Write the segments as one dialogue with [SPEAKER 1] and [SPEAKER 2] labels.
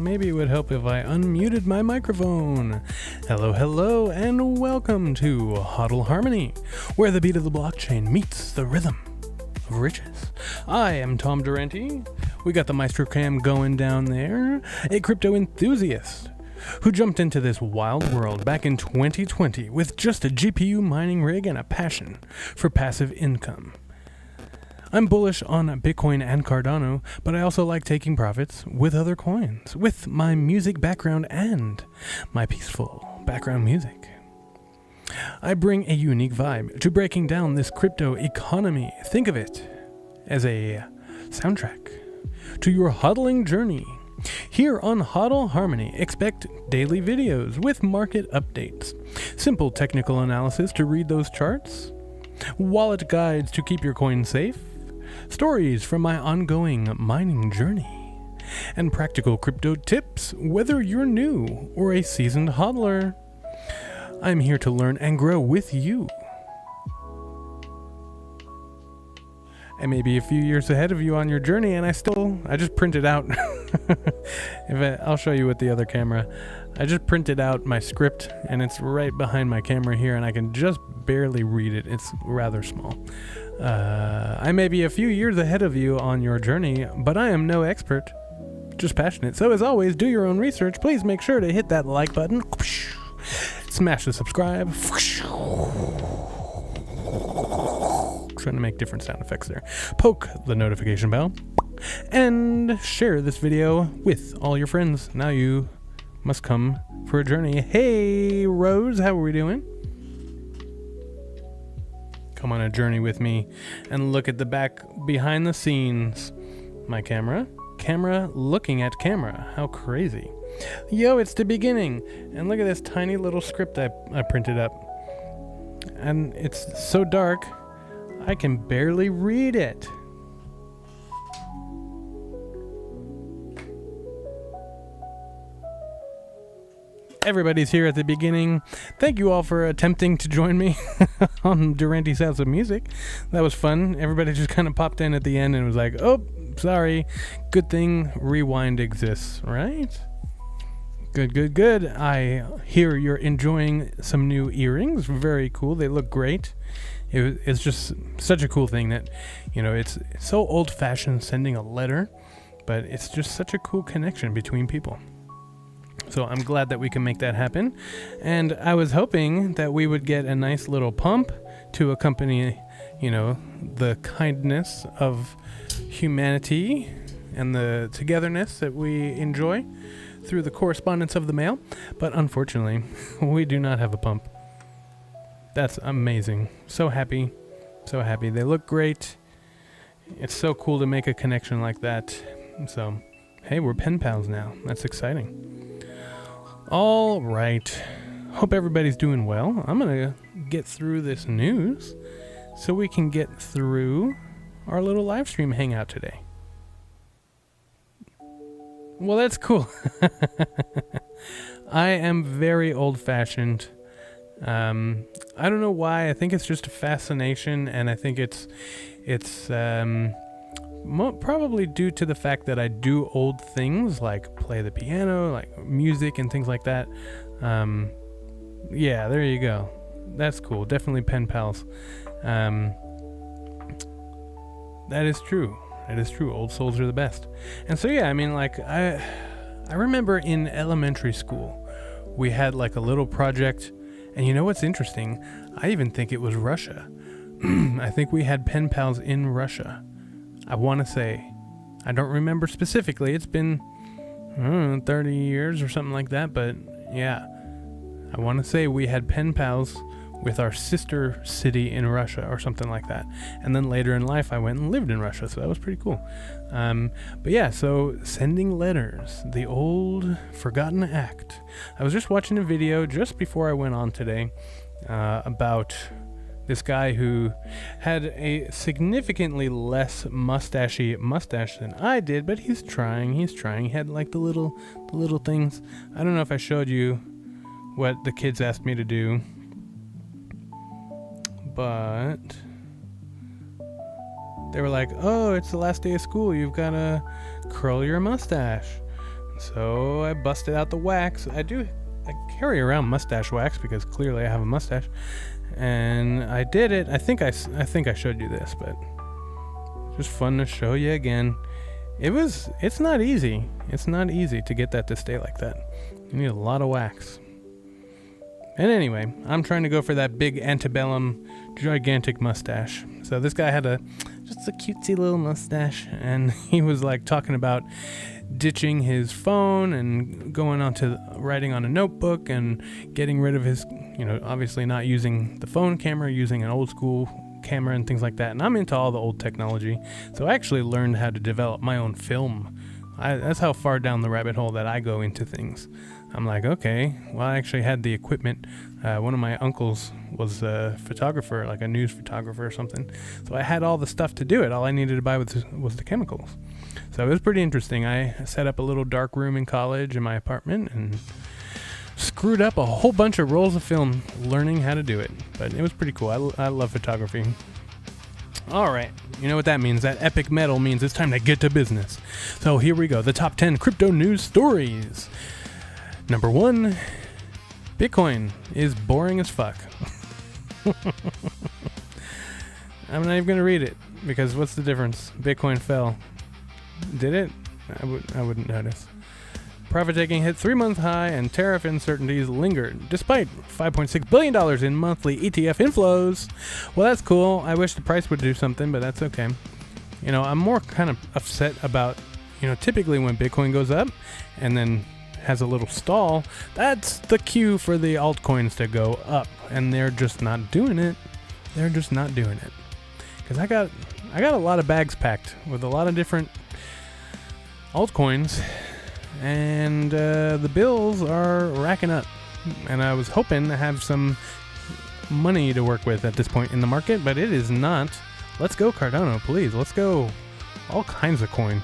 [SPEAKER 1] maybe it would help if I unmuted my microphone. Hello, and welcome to HODL Harmony, where the beat of the blockchain meets the rhythm of riches. I am Tom Durante. We got the Maestro Cam going down there, a crypto enthusiast who jumped into this wild world back in 2020 with just a GPU mining rig and a passion for passive income. I'm bullish on Bitcoin and Cardano, but I also like taking profits with other coins, with my music background and my peaceful background music. I bring a unique vibe to breaking down this crypto economy. Think of it as a soundtrack to your hodling journey. Here on HODL Harmony, expect daily videos with market updates, simple technical analysis to read those charts, wallet guides to keep your coin safe, stories from my ongoing mining journey, and practical crypto tips whether you're new or a seasoned hodler. I'm here to learn and grow with you. I may be a few years ahead of you on your journey, and I just printed out, I'll show you with the other camera. I just printed out my script, and it's right behind my camera here, and I can just barely read it. It's rather small. I may be a few years ahead of you on your journey, but I am no expert, just passionate. So as always, do your own research. Please make sure to hit that like button. Smash the subscribe. Trying to make different sound effects there. Poke the notification bell. And share this video with all your friends. Now you must come for a journey. Hey, Rose, how are we doing? Come on a journey with me and look at the back behind the scenes. My camera looking at camera. How crazy. Yo, it's the beginning. And look at this tiny little script I printed up. And it's so dark, I can barely read it. Everybody's here at the beginning. Thank you all for attempting to join me on Durante's House of Music. That was fun. Everybody just kind of popped in at the end and was like, oh, sorry. Good thing rewind exists, right? Good. I hear you're enjoying some new earrings. Very cool. They look great. It's just such a cool thing that, it's so old-fashioned sending a letter, but it's just such a cool connection between people. So I'm glad that we can make that happen. And I was hoping that we would get a nice little pump to accompany, the kindness of humanity and the togetherness that we enjoy through the correspondence of the mail. But unfortunately, we do not have a pump. That's amazing. So happy. They look great. It's so cool to make a connection like that. So, hey, we're pen pals now. That's exciting. All right. Hope everybody's doing well. I'm going to get through this news so we can get through our little live stream hangout today. Well, that's cool. I am very old-fashioned. I don't know why. I think it's just a fascination, and I think it's probably due to the fact that I do old things like play the piano, like music and things like that. Yeah, there you go. That's cool. Definitely pen pals. That is true. Old souls are the best. And so yeah, I remember in elementary school we had like a little project. And you know what's interesting? I even think it was Russia. I think we had pen pals in Russia. I want to say. I don't remember specifically. It's been 30 years or something like that. But yeah, I want to say we had pen pals with our sister city in Russia or something like that. And then later in life, I went and lived in Russia. So that was pretty cool. But yeah, so sending letters, the old forgotten act. I was just watching a video just before I went on today about this guy who had a significantly less mustache than I did, but he's trying. He had like the little things. I don't know if I showed you what the kids asked me to do, but they were like, oh, it's the last day of school. You've got to curl your mustache. So I busted out the wax. I carry around mustache wax because clearly I have a mustache. And I did it. I think I showed you this, but just fun to show you again. It's not easy. It's not easy to get that to stay like that. You need a lot of wax. And anyway, I'm trying to go for that big antebellum gigantic mustache. So this guy had just a cutesy little mustache, and he was like talking about ditching his phone and going on to writing on a notebook and getting rid of his, obviously not using the phone camera, using an old school camera and things like that. And I'm into all the old technology, so I actually learned how to develop my own film. That's how far down the rabbit hole that I go into things. I'm like, okay, well, I actually had the equipment. One of my uncles was a photographer, like a news photographer or something. So I had all the stuff to do it. All I needed to buy was the chemicals. So it was pretty interesting. I set up a little dark room in college in my apartment and screwed up a whole bunch of rolls of film learning how to do it. But it was pretty cool. I love photography. All right, you know what that means. That epic metal means it's time to get to business. So here we go. The top 10 crypto news stories. Number 1, Bitcoin is boring as fuck. I'm not even going to read it because what's the difference? Bitcoin fell. Did it? I wouldn't notice. Profit taking hit 3-month high and tariff uncertainties lingered despite $5.6 billion in monthly ETF inflows. Well, that's cool. I wish the price would do something, but that's okay. I'm more kind of upset about, typically when Bitcoin goes up and then has a little stall, that's the cue for the altcoins to go up, and they're just not doing it. They're just not doing it. Because I got a lot of bags packed with a lot of different altcoins, and the bills are racking up, and I was hoping to have some money to work with at this point in the market, but it is not. Let's go Cardano, please. Let's go all kinds of coins.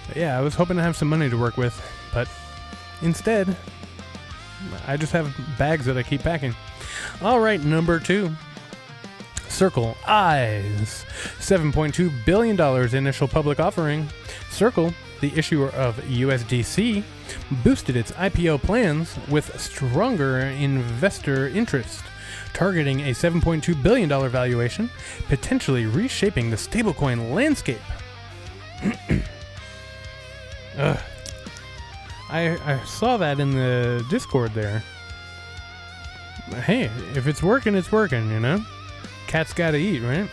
[SPEAKER 1] But yeah, I was hoping to have some money to work with, but instead, I just have bags that I keep packing. All right, number 2. Circle Eyes. $7.2 billion initial public offering. Circle, the issuer of USDC, boosted its IPO plans with stronger investor interest, targeting a $7.2 billion valuation, potentially reshaping the stablecoin landscape. I saw that in the Discord there. Hey, if it's working, it's working, Cats gotta eat, right?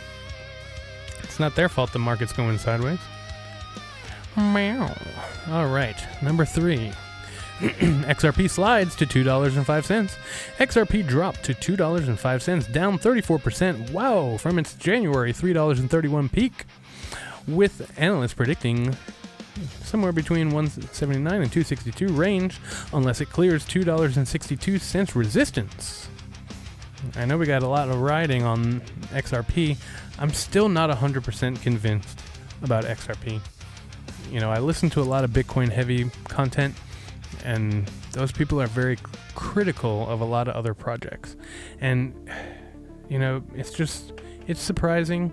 [SPEAKER 1] It's not their fault the market's going sideways. Meow. All right, number 3. XRP slides to $2.05. XRP dropped to $2.05, down 34%. Wow, from its January $3.31 peak, with analysts predicting somewhere between 179 and 262 range, unless it clears $2.62 resistance. I know we got a lot of riding on XRP. I'm still not 100% convinced about XRP. I listen to a lot of Bitcoin heavy content, and those people are very critical of a lot of other projects. And, it's surprising,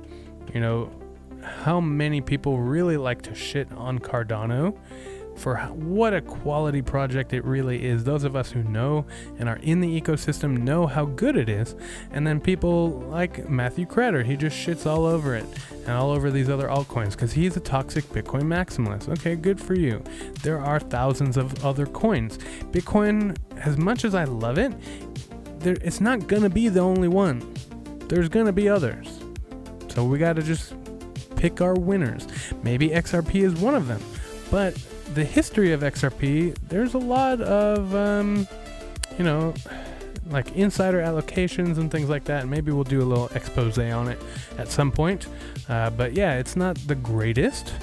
[SPEAKER 1] how many people really like to shit on Cardano for what a quality project it really is. Those of us who know and are in the ecosystem know how good it is. And then people like Matthew Crater, he just shits all over it and all over these other altcoins because he's a toxic Bitcoin maximalist. Okay, good for you. There are thousands of other coins. Bitcoin, as much as I love it, it's not going to be the only one. There's going to be others. So we got to just pick our winners. Maybe XRP is one of them, but the history of XRP, there's a lot of, like insider allocations and things like that. Maybe we'll do a little expose on it at some point. But yeah, it's not the greatest,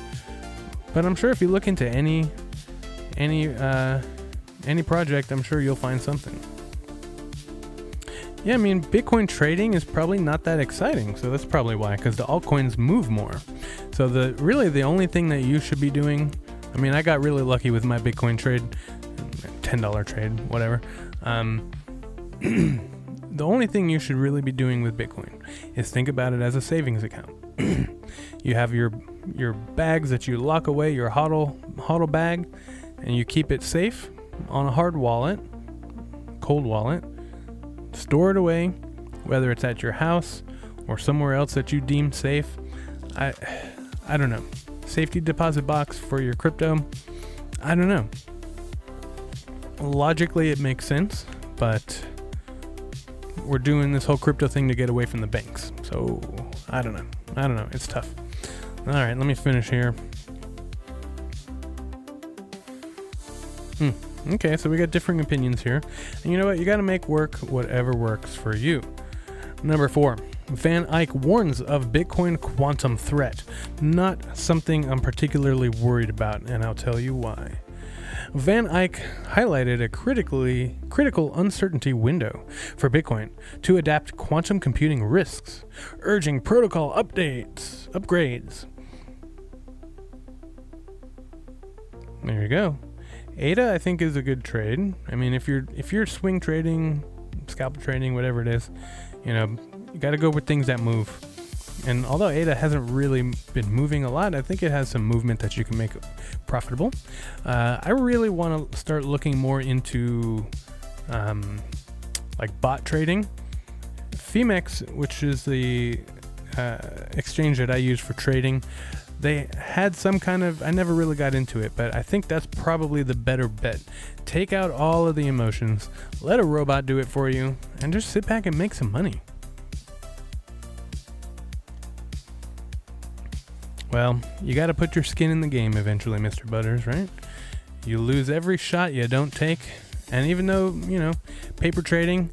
[SPEAKER 1] but I'm sure if you look into any project, I'm sure you'll find something. Yeah, I mean, Bitcoin trading is probably not that exciting, so that's probably why, because the altcoins move more. So the only thing that you should be doing, I mean, I got really lucky with my Bitcoin trade, $10 trade, whatever. The only thing you should really be doing with Bitcoin is think about it as a savings account. You have your bags that you lock away, your HODL bag, and you keep it safe on a hard wallet, cold wallet, store it away, whether it's at your house or somewhere else that you deem safe. I don't know. Safety deposit box for your crypto. I don't know. Logically, it makes sense, but we're doing this whole crypto thing to get away from the banks. So I don't know. It's tough. All right, let me finish here. Okay, so we got differing opinions here. And you know what? You got to make work whatever works for you. Number 4. Van Eyck warns of Bitcoin quantum threat. Not something I'm particularly worried about, and I'll tell you why. Van Eyck highlighted a critical uncertainty window for Bitcoin to adapt quantum computing risks, urging protocol upgrades. There you go. ADA, I think, is a good trade. I mean, if you're swing trading, scalp trading, whatever it is, you got to go with things that move. And although ADA hasn't really been moving a lot, I think it has some movement that you can make profitable. I really want to start looking more into like bot trading. Femex, which is the exchange that I use for trading, they had some kind of, I never really got into it, but I think that's probably the better bet. Take out all of the emotions, let a robot do it for you, and just sit back and make some money. Well, you got to put your skin in the game eventually, Mr. Butters, right? You lose every shot you don't take. And even though, paper trading,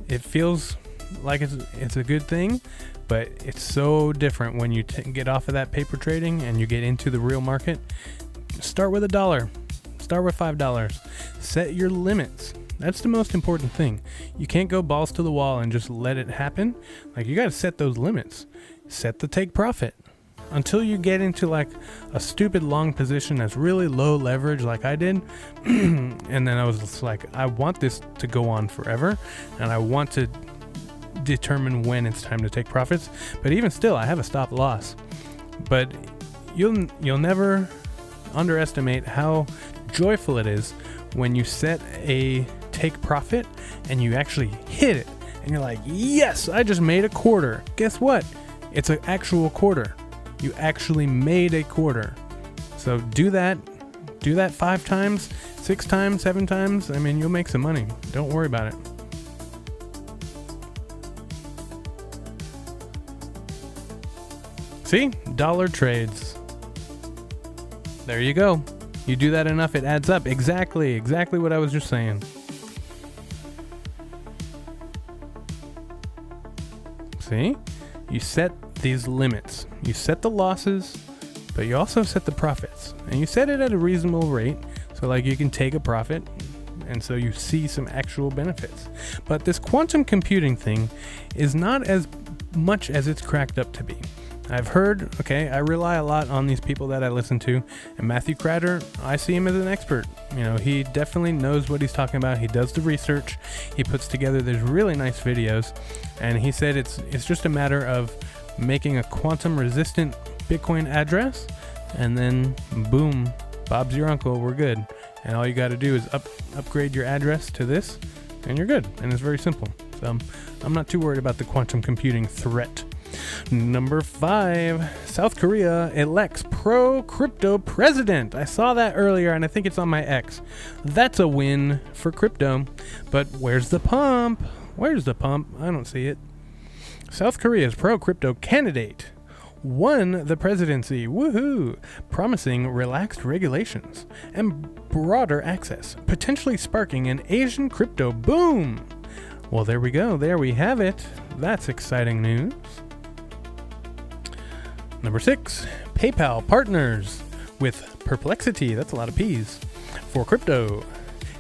[SPEAKER 1] it feels like it's a good thing, but it's so different when you get off of that paper trading and you get into the real market. Start with $1. Start with $5. Set your limits. That's the most important thing. You can't go balls to the wall and just let it happen. Like, you got to set those limits. Set the take profit. Until you get into like a stupid long position that's really low leverage like I did. And then I was just like, I want this to go on forever, and I want to determine when it's time to take profits. But even still, I have a stop loss. But you'll never underestimate how joyful it is when you set a take profit and you actually hit it. And you're like, yes, I just made a quarter. Guess what? It's an actual quarter. You actually made a quarter. So do that 5 times, 6 times, 7 times. I mean, you'll make some money. Don't worry about it. See? Dollar trades. There you go. You do that enough, it adds up. Exactly what I was just saying. See? You set these limits. You set the losses, but you also set the profits. And you set it at a reasonable rate, so like you can take a profit, and so you see some actual benefits. But this quantum computing thing is not as much as it's cracked up to be. I've heard, I rely a lot on these people that I listen to, and Matthew Cratter, I see him as an expert. He definitely knows what he's talking about. He does the research. He puts together these really nice videos, and he said it's just a matter of making a quantum resistant Bitcoin address, and then boom, Bob's your uncle, we're good. And all you got to do is upgrade your address to this, and you're good. And it's very simple. So I'm not too worried about the quantum computing threat. Number 5, South Korea elects pro-crypto president. I saw that earlier, and I think it's on my X. That's a win for crypto. But where's the pump? I don't see it. South Korea's pro-crypto candidate won the presidency, woohoo, promising relaxed regulations and broader access, potentially sparking an Asian crypto boom. Well, there we go. There we have it. That's exciting news. Number 6, PayPal partners with Perplexity, that's a lot of P's, for crypto.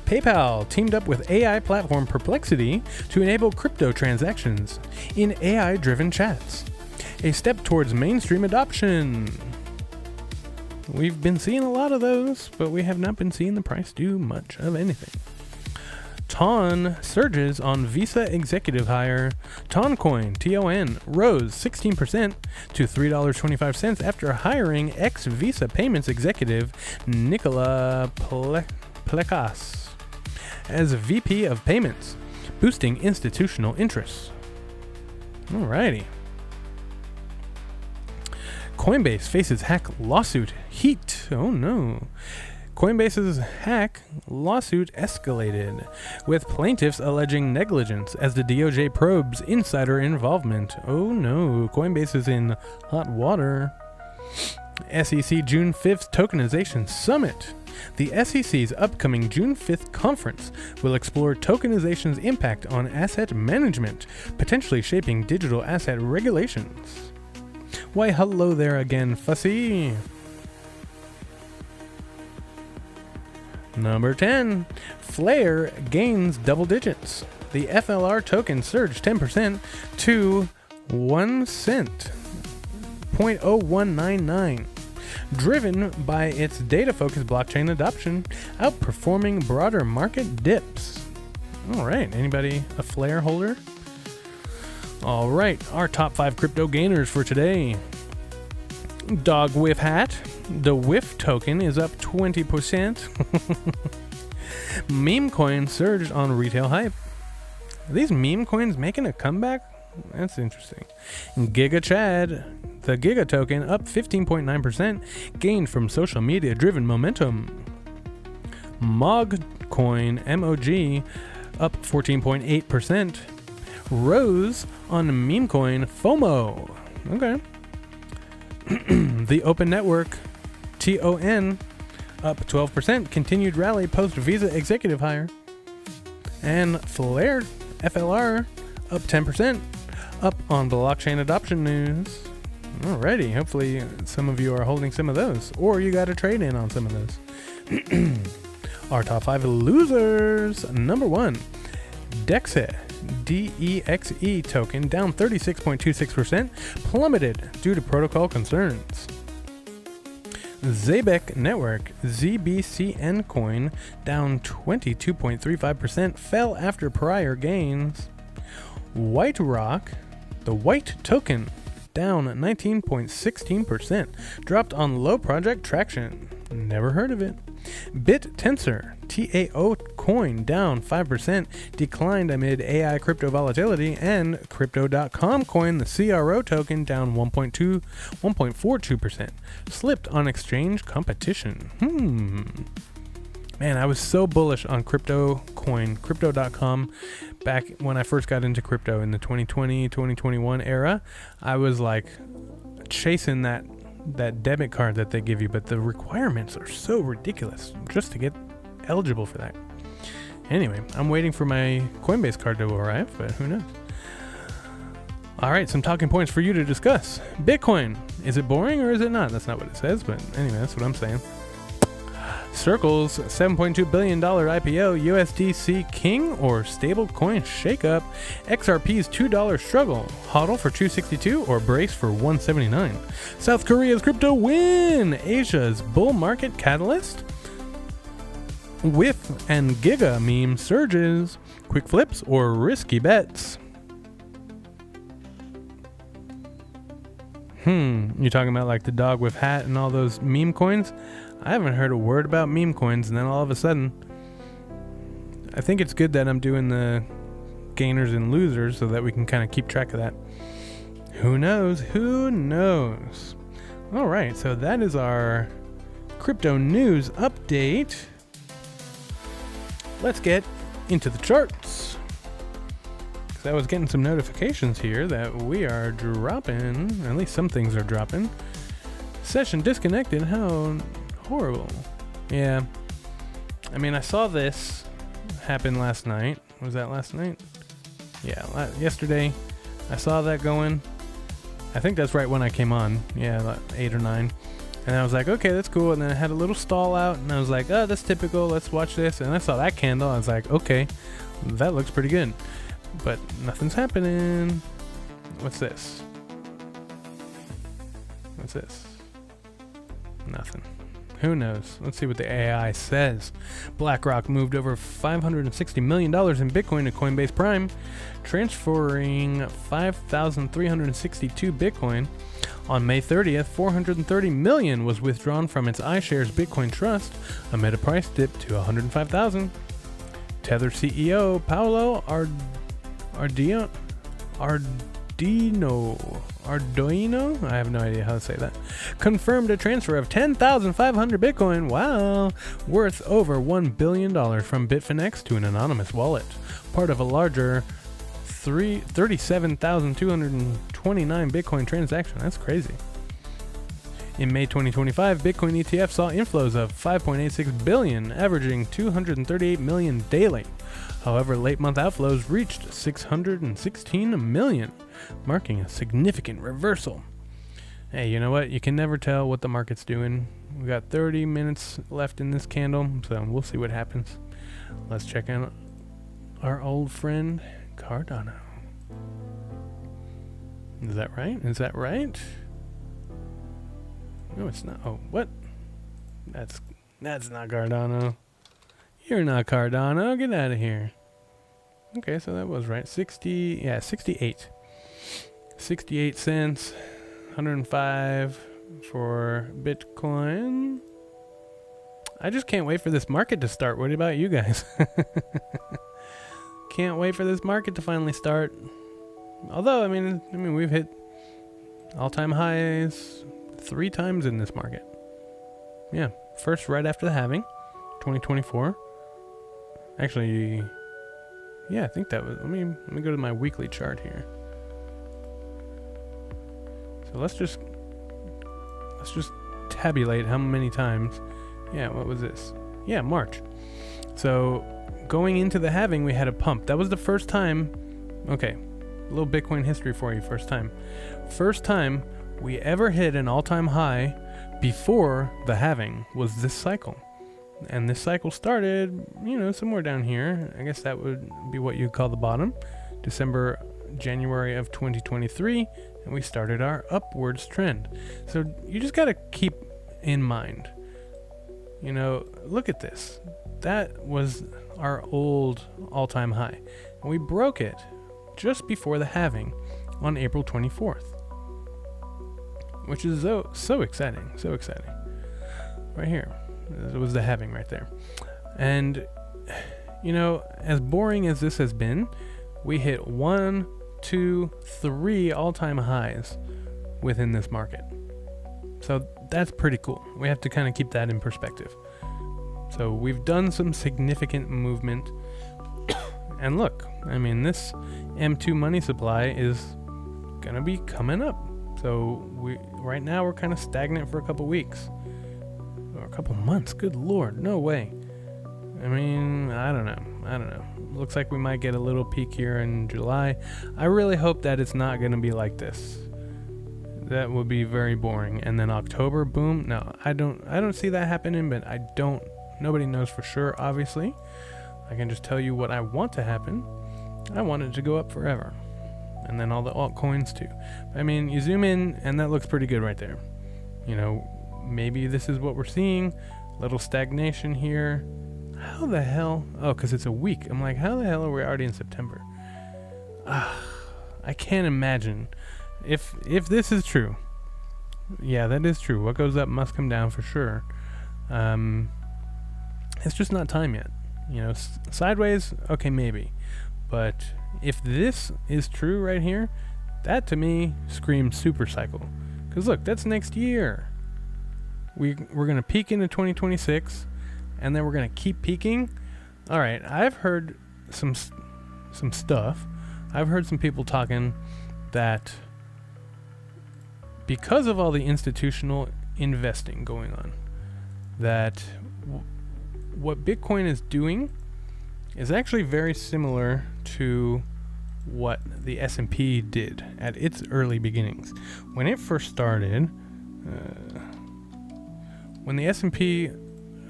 [SPEAKER 1] PayPal teamed up with AI platform Perplexity to enable crypto transactions in AI-driven chats, a step towards mainstream adoption. We've been seeing a lot of those, but we have not been seeing the price do much of anything. TON surges on Visa executive hire. TON coin, TON, rose 16% to $3.25 after hiring ex-Visa payments executive Nicola Plekas as VP of payments, boosting institutional interests. Alrighty. Coinbase faces hack lawsuit heat. Oh no. Coinbase's hack lawsuit escalated, with plaintiffs alleging negligence as the DOJ probes insider involvement. Oh no, Coinbase is in hot water. SEC June 5th Tokenization Summit. The SEC's upcoming June 5th conference will explore tokenization's impact on asset management, potentially shaping digital asset regulations. Why, hello there again, Fussy. Number 10, Flare gains double digits. The FLR token surged 10% to 1 cent, 0.0199, driven by its data-focused blockchain adoption, outperforming broader market dips. All right, anybody a Flare holder? All right, our top 5 crypto gainers for today. Dog Whiff Hat. The Whiff token is up 20%. Meme coin surged on retail hype. Are these meme coins making a comeback? That's interesting. Giga Chad. The Giga token up 15.9%, gained from social media driven momentum. Mog coin, MOG, up 14.8%. Rose on meme coin FOMO. Okay. The Open Network, TON, up 12%, continued rally post Visa executive hire. And Flare, FLR, up 10%, up on blockchain adoption news. Alrighty, hopefully some of you are holding some of those, or you got to trade in on some of those. Our top 5 losers. Number 1, Dexe. DEXE token down 36.26%, plummeted due to protocol concerns. Zabec Network, ZBCN coin, down 22.35%, fell after prior gains. White Rock, the White token, down 19.16%, dropped on low project traction. Never heard of it. BitTensor, TAO coin, down 5%, declined amid AI crypto volatility, and Crypto.com coin, the CRO token, down 1.42%, slipped on exchange competition. Man, I was so bullish on crypto coin, Crypto.com, back when I first got into crypto in the 2020, 2021 era. I was like chasing that debit card that they give you, but the requirements are so ridiculous just to get eligible for that. Anyway, I'm waiting for my Coinbase card to arrive, but who knows? All right, some talking points for you to discuss. Bitcoin, is it boring or is it not? That's not what it says, but anyway, that's what I'm saying. Circle's $7.2 billion IPO, USDC king or stablecoin shakeup, XRP's $2 struggle, HODL for $262 or brace for $179. South Korea's crypto win, Asia's bull market catalyst. Whiff and Giga meme surges, quick flips or risky bets. You talking about like the dog with hat and all those meme coins? I haven't heard a word about meme coins, and then all of a sudden, I think it's good that I'm doing the gainers and losers so that we can kind of keep track of that. Who knows? Who knows? All right, so that is our crypto news update. Let's get into the charts. Because I was getting some notifications here that we are dropping, at least some things are dropping. Session disconnected. How horrible. Yeah. I mean, I saw this happen last night. Was that last night? Yeah, yesterday. I saw that going. I think that's right when I came on. Yeah, like 8 or 9. And I was like, okay, that's cool. And then I had a little stall out, and I was like, oh, that's typical. Let's watch this. And I saw that candle. I was like, okay, that looks pretty good. But nothing's happening. What's this? What's this? Nothing. Who knows? Let's see what the AI says. BlackRock moved over $560 million in Bitcoin to Coinbase Prime, transferring 5,362 Bitcoin. On May 30th, $430 million was withdrawn from its iShares Bitcoin Trust amid a price dip to $105,000. Tether CEO Paolo Ardoino, I have no idea how to say that, confirmed a transfer of 10,500 Bitcoin, wow, worth over $1 billion from Bitfinex to an anonymous wallet, part of a larger 37,229 Bitcoin transaction. That's crazy. In May 2025, Bitcoin ETF saw inflows of 5.86 billion, averaging 238 million daily. However, late month outflows reached 616 million, marking a significant reversal. Hey, you know what? You can never tell what the market's doing. We got 30 minutes left in this candle, so we'll see what happens. Let's check out our old friend Cardano. Is that right? Is that right? No, it's not. Oh, what? That's not Cardano. You're not Cardano. Get out of here. Okay, so that was right. 68. 68 cents. 105 for Bitcoin. I just can't wait for this market to start. What about you guys? Can't wait for this market to finally start. Although, I mean, we've hit all-time highs 3 times in this market. Yeah, first right after the halving, 2024. Actually, yeah, I think that was. Let me go to my weekly chart here. So let's just tabulate how many times. Yeah, what was this? Yeah, March. So going into the halving, we had a pump. That was the first time. Okay, a little Bitcoin history for you. First time we ever hit an all-time high before the halving was this cycle. And this cycle started, somewhere down here. I guess that would be what you'd call the bottom. January of 2023, and we started our upwards trend. So you just got to keep in mind, look at this. That was our old all-time high. And we broke it just before the halving on April 24th. Which is so exciting, so exciting. Right here. It was the halving right there. And, as boring as this has been, we hit 1, 2, 3 all-time highs within this market. So that's pretty cool. We have to kind of keep that in perspective. So we've done some significant movement. And look, this M2 money supply is going to be coming up. So right now we're kind of stagnant for a couple weeks. Or a couple months. Good Lord, no way. I don't know. Looks like we might get a little peak here in July. I really hope that it's not going to be like this. That would be very boring. And then October, boom. No, I don't see that happening, but nobody knows for sure, obviously. I can just tell you what I want to happen. I want it to go up forever. And then all the altcoins too. You zoom in and that looks pretty good right there. Maybe this is what we're seeing. Little stagnation here. How the hell? Oh, because it's a week. I'm like, how the hell are we already in September? I can't imagine. If this is true. Yeah, that is true. What goes up must come down for sure. It's just not time yet. Sideways, okay, maybe. But if this is true right here, that to me screams super cycle. Because look, that's next year. We're going to peak into 2026, and then we're going to keep peaking. All right, I've heard some stuff. I've heard some people talking that because of all the institutional investing going on, that what Bitcoin is doing is actually very similar to what the S&P did at its early beginnings. When it first started, when the S&P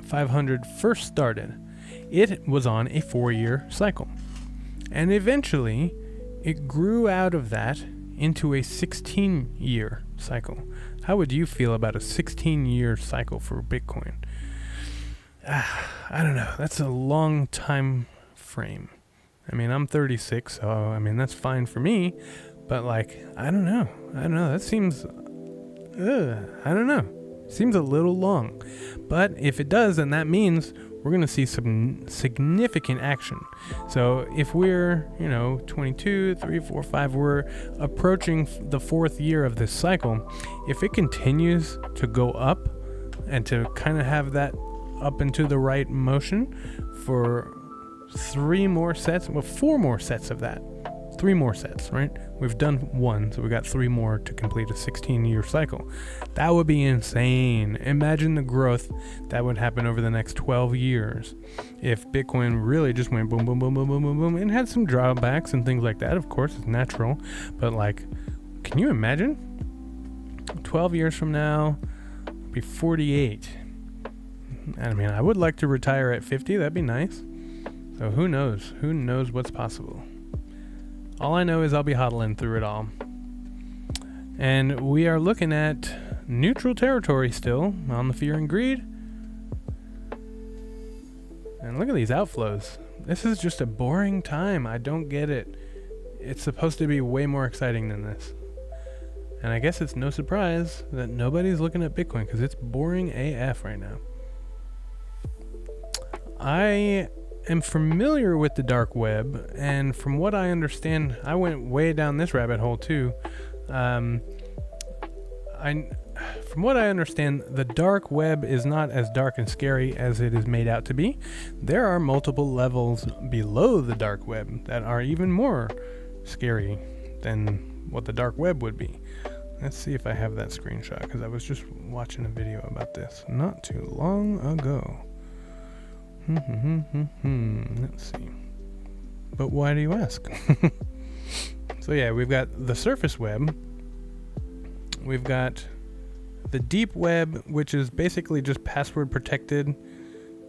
[SPEAKER 1] 500 first started, it was on a 4-year cycle. And eventually, it grew out of that into a 16-year cycle. How would you feel about a 16-year cycle for Bitcoin? I don't know. That's a long time frame. I mean, I'm 36, so I mean, that's fine for me. But like, I don't know. That seems, I don't know. Seems a little long. But if it does, then that means we're going to see some significant action. So if we're, 22, 3, 4, 5, we're approaching the 4th year of this cycle. If it continues to go up and to kind of have that up into the right motion for 4 more sets of that. 3 more sets, right? We've done 1, so we got 3 more to complete a 16-year cycle. That would be insane. Imagine the growth that would happen over the next 12 years if Bitcoin really just went boom, boom, boom, boom, boom, boom, boom, and had some drawbacks and things like that. Of course, it's natural, but like, can you imagine? 12 years from now, I'll be 48. I mean, I would like to retire at 50. That'd be nice. So who knows? Who knows what's possible? All I know is I'll be hodling through it all. And we are looking at neutral territory still on the fear and greed. And look at these outflows. This is just a boring time. I don't get it. It's supposed to be way more exciting than this. And I guess it's no surprise that nobody's looking at Bitcoin because it's boring AF right now. I am familiar with the dark web, and from what I understand, I went way down this rabbit hole too. From what I understand, the dark web is not as dark and scary as it is made out to be. There are multiple levels below the dark web that are even more scary than what the dark web would be. Let's see if I have that screenshot, because I was just watching a video about this not too long ago. Let's see. But why do you ask? So yeah, we've got the surface web. We've got the deep web, which is basically just password protected.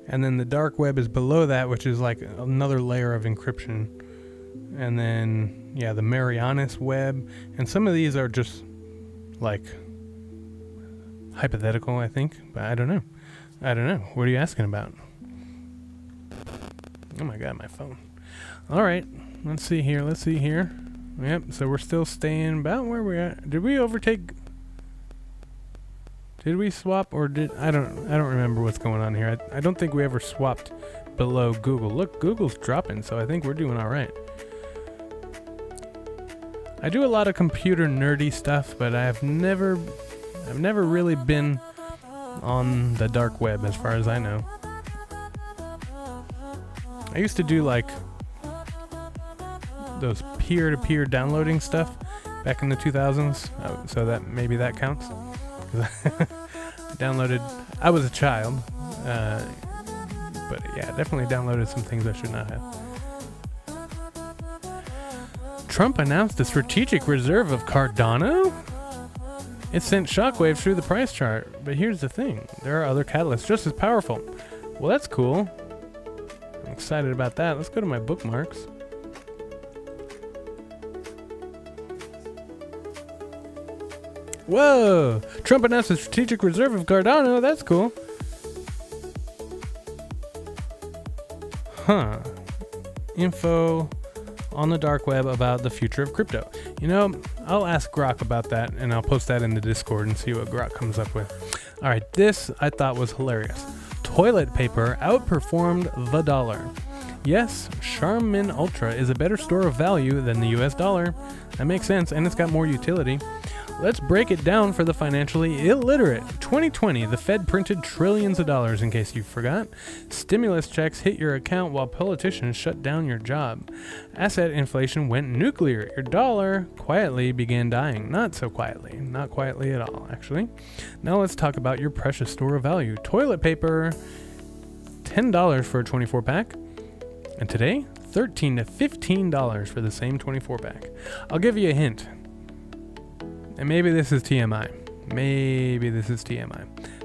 [SPEAKER 1] And then the dark web is below that, which is like another layer of encryption. And then, yeah, the Marianas web. And some of these are just like hypothetical, I think. But I don't know. What are you asking about? Oh my god, my phone. Alright, let's see here. Yep, so we're still staying about where we're at. Did we overtake? Did we swap or did I don't remember what's going on here. I don't think we ever swapped below Google. Look, Google's dropping, so I think we're doing alright. I do a lot of computer nerdy stuff, but I've never really been on the dark web as far as I know. I used to do like those peer-to-peer downloading stuff back in the 2000s, so that maybe that counts. I was a child, but yeah, definitely downloaded some things I should not have. Trump announced a strategic reserve of Cardano? It sent shockwaves through the price chart, but here's the thing, there are other catalysts just as powerful. Well, that's cool. I'm excited about that. Let's go to my bookmarks. Whoa! Trump announced a strategic reserve of Cardano. That's cool. Info on the dark web about the future of crypto. I'll ask Grok about that, and I'll post that in the Discord and see what Grok comes up with. All right, this I thought was hilarious. Toilet paper outperformed the dollar. Yes, Charmin Ultra is a better store of value than the US dollar. That makes sense, and it's got more utility. Let's break it down for the financially illiterate. 2020, the Fed printed trillions of dollars, in case you forgot. Stimulus checks hit your account while politicians shut down your job. Asset inflation went nuclear. Your dollar quietly began dying. Not so quietly. Not quietly at all, actually. Now let's talk about your precious store of value. Toilet paper, $10 for a 24-pack. And today, $13 to $15 for the same 24-pack. I'll give you a hint. And maybe this is TMI.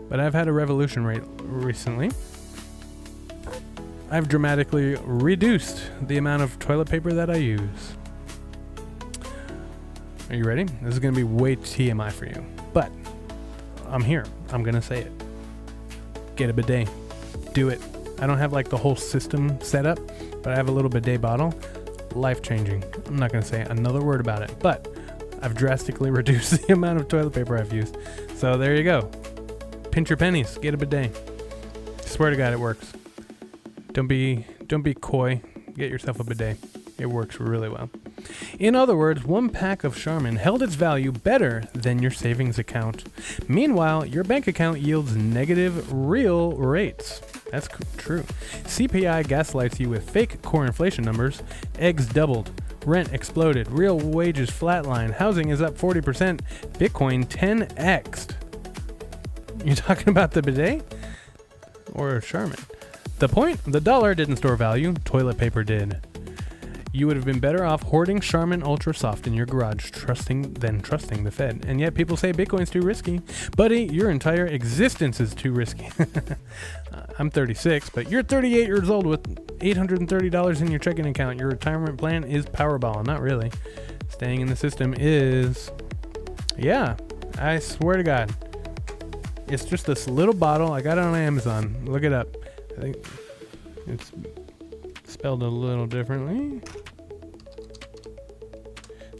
[SPEAKER 1] But I've had a revolution rate recently. I've dramatically reduced the amount of toilet paper that I use. Are you ready? This is going to be way TMI for you, but I'm here. I'm going to say it. Get a bidet. Do it. I don't have like the whole system set up, but I have a little bidet bottle. Life-changing. I'm not going to say another word about it, but I've drastically reduced the amount of toilet paper I've used. So there you go. Pinch your pennies. Get a bidet. Swear to God, it works. Don't be coy. Get yourself a bidet. It works really well. In other words, one pack of Charmin held its value better than your savings account. Meanwhile, your bank account yields negative real rates. That's true. CPI gaslights you with fake core inflation numbers. Eggs doubled. Rent exploded. Real wages flatlined. Housing is up 40%. Bitcoin 10x'd. You talking about the bidet? Or Charmin? The point? The dollar didn't store value. Toilet paper did. You would have been better off hoarding Charmin Ultra Soft in your garage than trusting the Fed. And yet people say Bitcoin's too risky. Buddy, your entire existence is too risky. I'm 36, but you're 38 years old with $830 in your checking account. Your retirement plan is Powerball. Not really. Staying in the system is... Yeah, I swear to God. It's just this little bottle. I got it on Amazon. Look it up. I think it's spelled a little differently.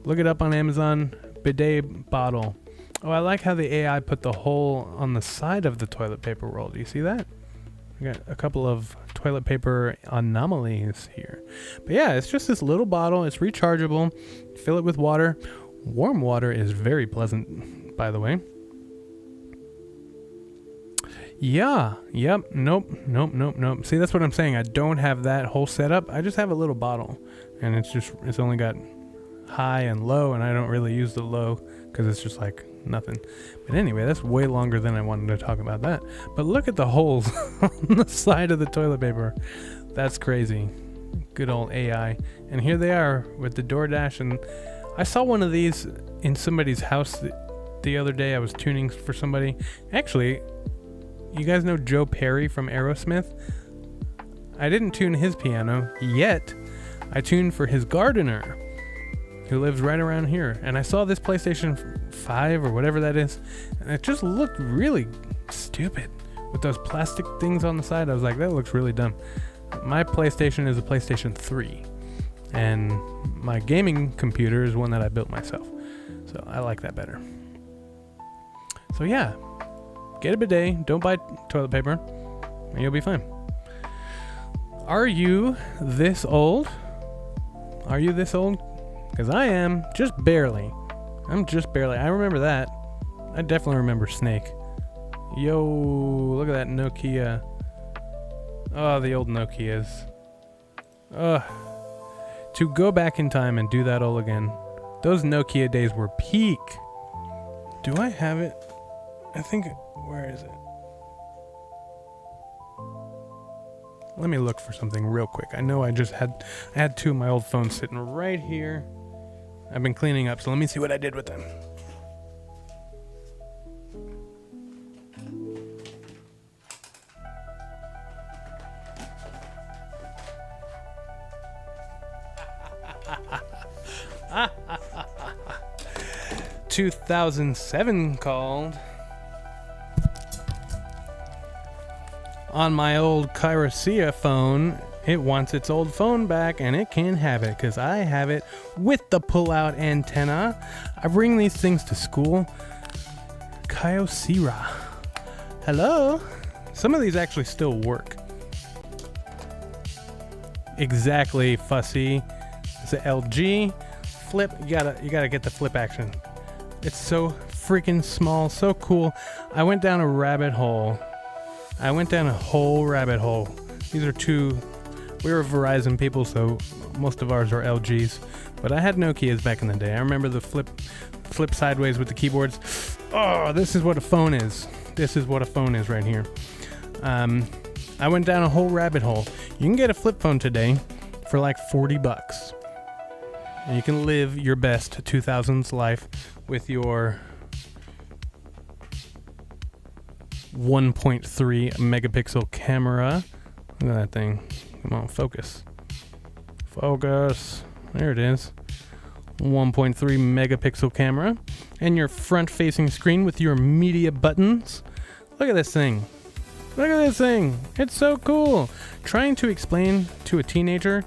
[SPEAKER 1] Look it up on Amazon. Bidet bottle. Oh, I like how the AI put the hole on the side of the toilet paper roll. Do you see that? We got a couple of toilet paper anomalies here. But yeah, it's just this little bottle. It's rechargeable. Fill it with water. Warm water is very pleasant, by the way. Yeah. Yep. Nope. See, that's what I'm saying. I don't have that whole setup. I just have a little bottle, and it's only got high and low, and I don't really use the low because it's just like nothing. But anyway, that's way longer than I wanted to talk about that. But look at the holes on the side of the toilet paper. That's crazy. Good old AI. And here they are with the DoorDash. And I saw one of these in somebody's house the other day. I was tuning for somebody. Actually, you guys know Joe Perry from Aerosmith? I didn't tune his piano yet. I tuned for his gardener, who lives right around here. And I saw this PlayStation 5 or whatever that is, and it just looked really stupid with those plastic things on the side. I was like, that looks really dumb. My PlayStation is a PlayStation 3, and my gaming computer is one that I built myself. So I like that better. So yeah, get a bidet, don't buy toilet paper, and you'll be fine. Are you this old? Are you this old? Because I am, just barely. I'm just barely. I remember that. I definitely remember Snake. Yo, look at that Nokia. Oh, the old Nokias. To go back in time and do that all again. Those Nokia days were peak. Do I have it? I think, where is it? Let me look for something real quick. I know I had two of my old phones sitting right here. I've been cleaning up, so let me see what I did with them. (2007) called. On my old Kairosia phone, it wants its old phone back, and it can have it because I have it with the pull-out antenna. I bring these things to school. Kyocera. Hello? Some of these actually still work. Exactly, fussy. It's an LG flip. You gotta get the flip action. It's so freaking small, so cool. I went down a rabbit hole. Whole rabbit hole. These are two. We were Verizon people, so most of ours are LGs. But I had Nokias back in the day. I remember the flip sideways with the keyboards. Oh, this is what a phone is. This is what a phone is right here. I went down a whole rabbit hole. You can get a flip phone today for like $40. And you can live your best 2000s life with your 1.3 megapixel camera. Look at that thing. Come on, focus. Focus. There it is. 1.3 megapixel camera, and your front-facing screen with your media buttons. Look at this thing. Look at this thing. It's so cool. Trying to explain to a teenager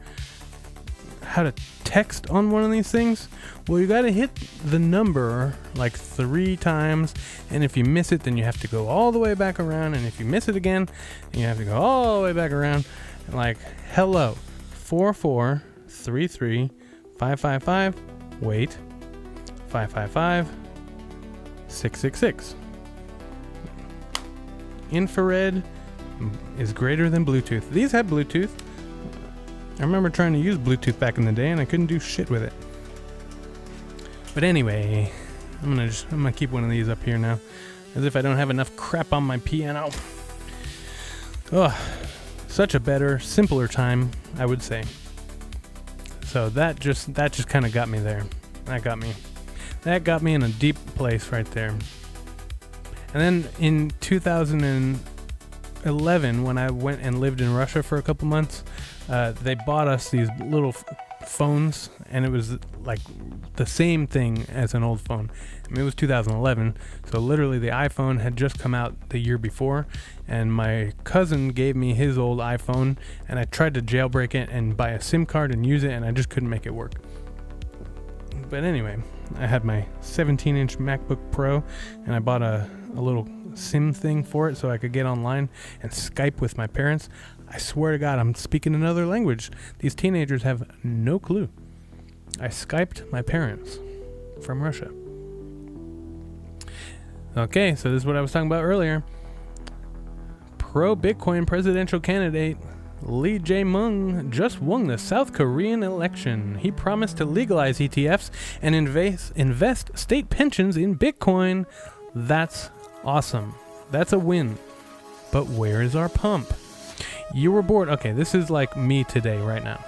[SPEAKER 1] how to text on one of these things, well, you got to hit the number like 3 times, and if you miss it, then you have to go all the way back around, and if you miss it again, you have to go all the way back around, and like, hello, 4433555, wait, 555 666. Infrared is greater than Bluetooth. These have Bluetooth. I remember trying to use Bluetooth back in the day and I couldn't do shit with it. But anyway, I'm gonna keep one of these up here now, as if I don't have enough crap on my piano. Oh, such a better, simpler time, I would say. So that just kind of got me there. That got me in a deep place right there. And then in 2011, when I went and lived in Russia for a couple months, they bought us these little phones, and it was like the same thing as an old phone. I mean, it was 2011, so literally the iPhone had just come out the year before, and my cousin gave me his old iPhone, and I tried to jailbreak it and buy a SIM card and use it, and I just couldn't make it work. But anyway, I had my 17-inch MacBook Pro, and I bought a little SIM thing for it so I could get online and Skype with my parents. I swear to God, I'm speaking another language. These teenagers have no clue. I Skyped my parents from Russia. Okay, so this is what I was talking about earlier. Pro-Bitcoin presidential candidate Lee Jae-myung just won the South Korean election. He promised to legalize ETFs and invest state pensions in Bitcoin. That's awesome. That's a win. But where is our pump? You were bored. Okay, this is like me today, right now.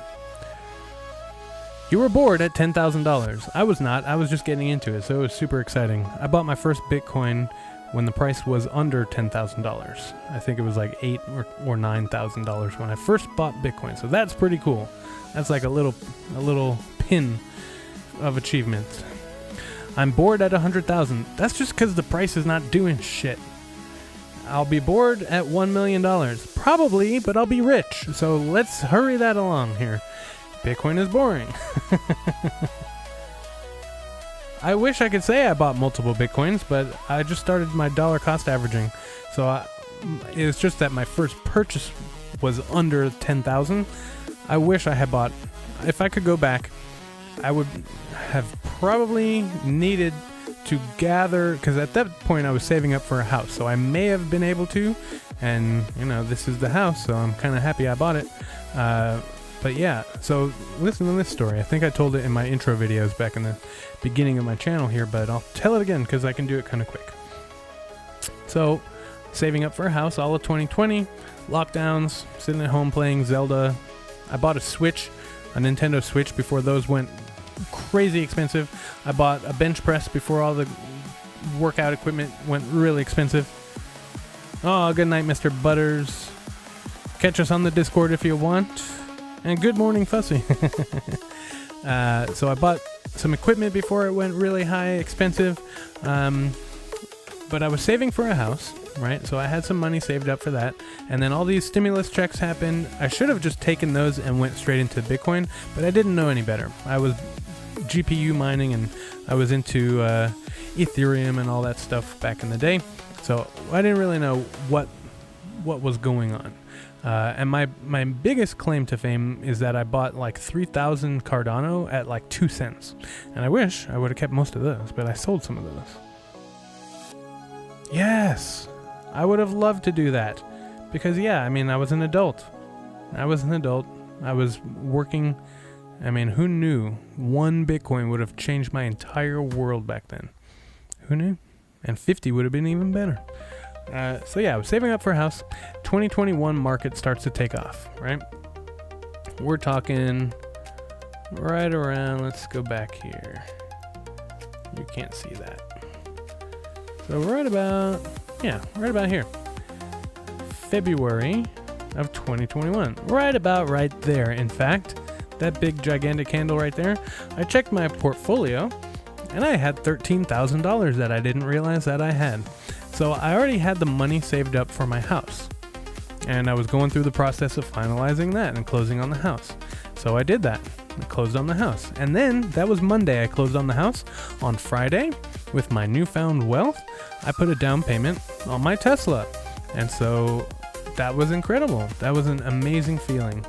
[SPEAKER 1] You were bored at $10,000. I was not. I was just getting into it, so it was super exciting. I bought my first Bitcoin when the price was under $10,000. I think it was like $8,000 or $9,000 when I first bought Bitcoin. So that's pretty cool. That's like a little pin of achievement. I'm bored at 100,000. That's just because the price is not doing shit. I'll be bored at $1 million. Probably, but I'll be rich. So let's hurry that along here. Bitcoin is boring. I wish I could say I bought multiple Bitcoins, but I just started my dollar cost averaging. So it's just that my first purchase was under 10,000. I wish I had bought. If I could go back, I would have probably needed to gather, because at that point I was saving up for a house, so I may have been able to, and this is the house, so I'm kind of happy I bought it. But yeah, so listen to this story. I think I told it in my intro videos back in the beginning of my channel here, but I'll tell it again because I can do it kind of quick. So, saving up for a house all of 2020, lockdowns, sitting at home playing Zelda. I bought a Switch, a Nintendo Switch, before those went crazy expensive. I bought a bench press before all the workout equipment went really expensive. Oh, good night, Mr. Butters. Catch us on the Discord if you want. And good morning, Fussy. So I bought some equipment before it went really high, expensive. But I was saving for a house, right? So I had some money saved up for that. And then all these stimulus checks happened. I should have just taken those and went straight into Bitcoin, but I didn't know any better. I was GPU mining and I was into Ethereum and all that stuff back in the day. So I didn't really know what was going on. And my biggest claim to fame is that I bought like 3,000 Cardano at like 2 cents. And I wish I would have kept most of those, but I sold some of those. Yes, I would have loved to do that. Because I was an adult. I was working. I mean, who knew 1 Bitcoin would have changed my entire world back then? Who knew? And 50 would have been even better. So I was saving up for a house. 2021 market starts to take off, right? We're talking right around, let's go back here. You can't see that. So right about here. February of 2021. Right there, in fact. that big gigantic candle right there, I checked my portfolio and I had $13,000 that I didn't realize that I had. So I already had the money saved up for my house. And I was going through the process of finalizing that and closing on the house. So I did that. I closed on the house. And then that was Monday. I closed on the house. On Friday, with my newfound wealth, I put a down payment on my Tesla. And so that was incredible. That was an amazing feeling.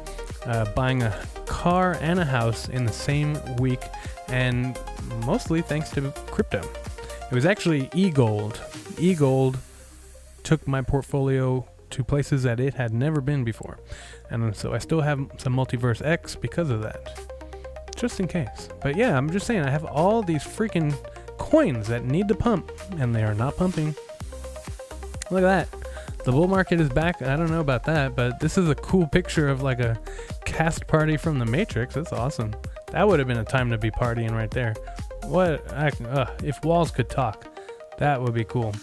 [SPEAKER 1] Buying a car and a house in the same week, and mostly thanks to crypto. It was actually eGold. eGold took my portfolio to places that it had never been before. And so I still have some Multiverse X because of that. Just in case. But yeah, I'm just saying, I have all these freaking coins that need to pump, and they are not pumping. Look at that. The bull market is back. I don't know about that, but this is a cool picture of like a cast party from the Matrix. That's awesome. That would have been a time to be partying right there. What? If walls could talk, that would be cool.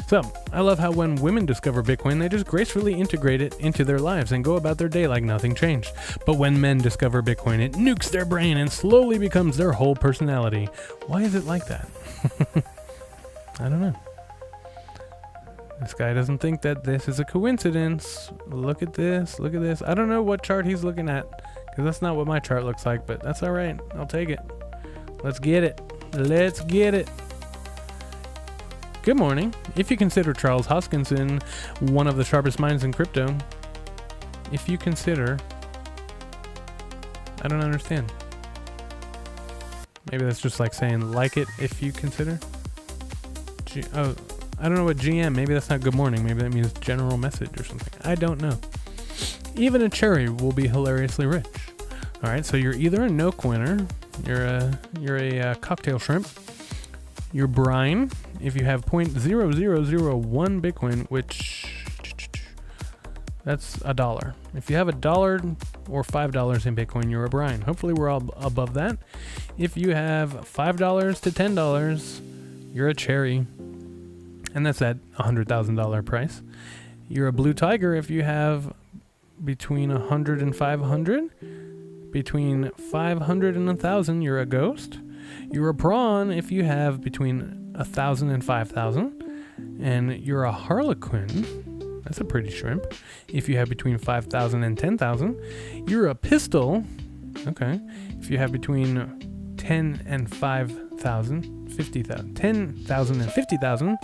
[SPEAKER 1] So, I love how when women discover Bitcoin, they just gracefully integrate it into their lives and go about their day like nothing changed. But when men discover Bitcoin, it nukes their brain and slowly becomes their whole personality. Why is it like that? I don't know. This guy doesn't think that this is a coincidence. Look at this. Look at this. I don't know what chart he's looking at, because that's not what my chart looks like, but that's all right. I'll take it. Let's get it. Let's get it. Good morning. If you consider Charles Hoskinson one of the sharpest minds in crypto, if you consider... I don't understand. Maybe that's just like saying like it if you consider. I don't know what GM. Maybe that's not good morning. Maybe that means general message or something. I don't know. Even a cherry will be hilariously rich. All right, so you're either a no coiner, you're a cocktail shrimp, you're brine. If you have 0.0001 Bitcoin, which that's $1. If you have $1 or $5 in Bitcoin, you're a brine. Hopefully we're all above that. If you have $5 to $10, you're a cherry. And that's at $100,000 price. You're a blue tiger if you have between 100 and 500. Between 500 and 1,000, you're a ghost. You're a prawn if you have between 1,000 and 5,000. And you're a harlequin. That's a pretty shrimp. If you have between 5,000 and 10,000. You're a pistol. Okay. If you have between 10 and 5,000. 50,000, 10,000 and 50,000,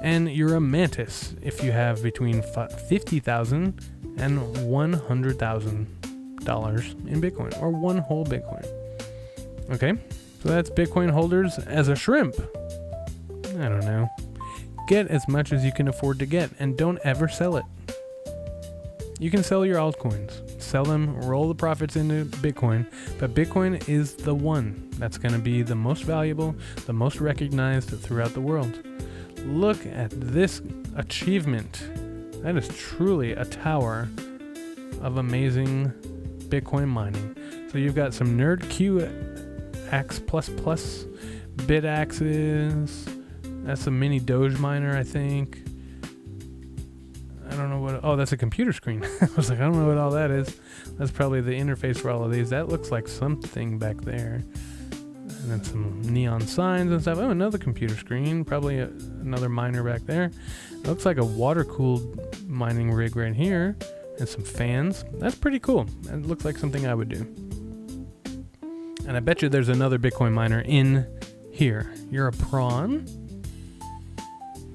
[SPEAKER 1] and you're a mantis if you have between $50,000 and $100,000 in Bitcoin, or one whole Bitcoin. Okay, so that's Bitcoin holders as a shrimp. I don't know. Get as much as you can afford to get, and don't ever sell it. You can sell your altcoins. Sell them, roll the profits into Bitcoin, but Bitcoin is the one that's going to be the most valuable, the most recognized throughout the world. Look at this achievement. That is truly a tower of amazing Bitcoin mining. So you've got some Nerd Q Ax++, Bit Axes. That's a mini Doge miner, I think. I don't know what... Oh, that's a computer screen. I was like, I don't know what all that is. That's probably the interface for all of these. That looks like something back there. And then some neon signs and stuff. Oh, another computer screen. Probably another miner back there. It looks like a water-cooled mining rig right here. And some fans. That's pretty cool. It looks like something I would do. And I bet you there's another Bitcoin miner in here. You're a prawn.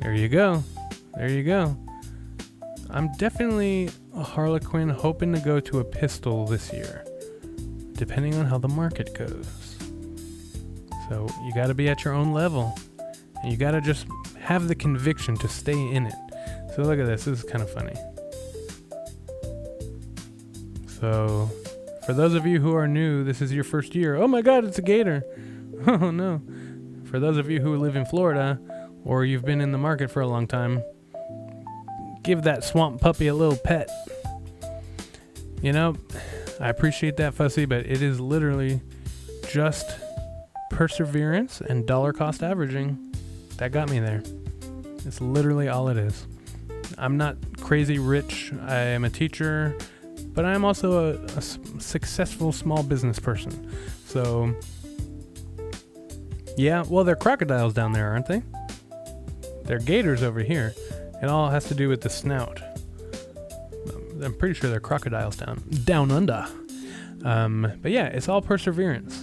[SPEAKER 1] There you go. There you go. I'm definitely a harlequin, hoping to go to a pistol this year, depending on how the market goes. So you got to be at your own level, and you got to just have the conviction to stay in it. So look at this. This is kind of funny. So for those of you who are new, this is your first year. Oh my God, it's a gator. Oh no. For those of you who live in Florida, or you've been in the market for a long time, give that swamp puppy a little pet. You know, I appreciate that, Fussy, but it is literally just perseverance and dollar cost averaging that got me there. It's literally all it is. I'm not crazy rich. I am a teacher. but I'm also a successful small business person. So, yeah, well, they're crocodiles down there, aren't they? They're gators over here. It all has to do with the snout. I'm pretty sure they're crocodiles down under. But yeah, it's all perseverance.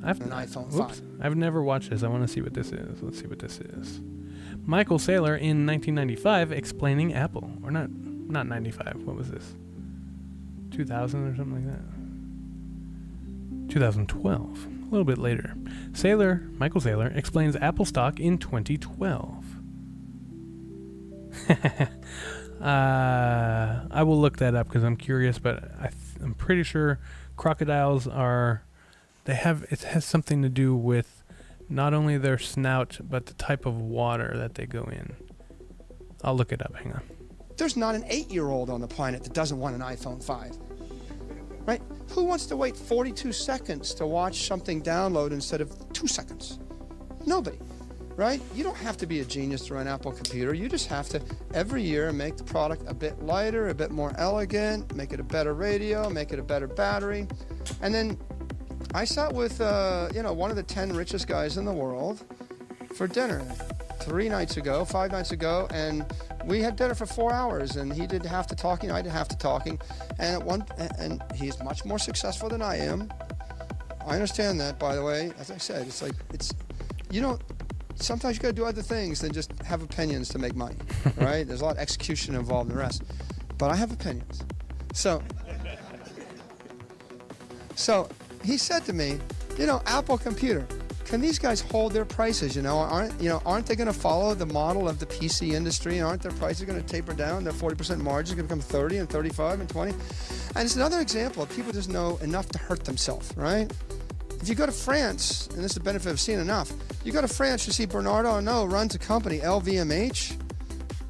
[SPEAKER 2] An iPhone 5.
[SPEAKER 1] I've never watched this. I want to see what this is. Let's see what this is. Michael Saylor in 1995 explaining Apple. Or not 95. What was this? 2000 or something like that? 2012. A little bit later. Michael Saylor explains Apple stock in 2012. I will look that up because I'm curious, but I'm pretty sure crocodiles it has something to do with not only their snout, but the type of water that they go in. I'll look it up. Hang on.
[SPEAKER 2] There's not an 8-year-old on the planet that doesn't want an iPhone 5. Right? Who wants to wait 42 seconds to watch something download instead of 2 seconds? Nobody. Right? You don't have to be a genius to run an Apple computer. You just have to, every year, make the product a bit lighter, a bit more elegant, make it a better radio, make it a better battery. And then I sat with, one of the 10 richest guys in the world for dinner 5 nights ago, and we had dinner for 4 hours, and he did half the talking, I did half the talking, and he's much more successful than I am. I understand that, by the way. As I said, sometimes you gotta do other things than just have opinions to make money, right? There's a lot of execution involved in the rest. But I have opinions. So he said to me, Apple computer, can these guys hold their prices? Aren't they gonna follow the model of the PC industry? And aren't their prices gonna taper down? Their 40% margins gonna become 30 and 35 and 20? And it's another example of people just know enough to hurt themselves, right? If you go to France, and this is the benefit of seeing enough, you go to France, you see Bernard Arnault runs a company, LVMH.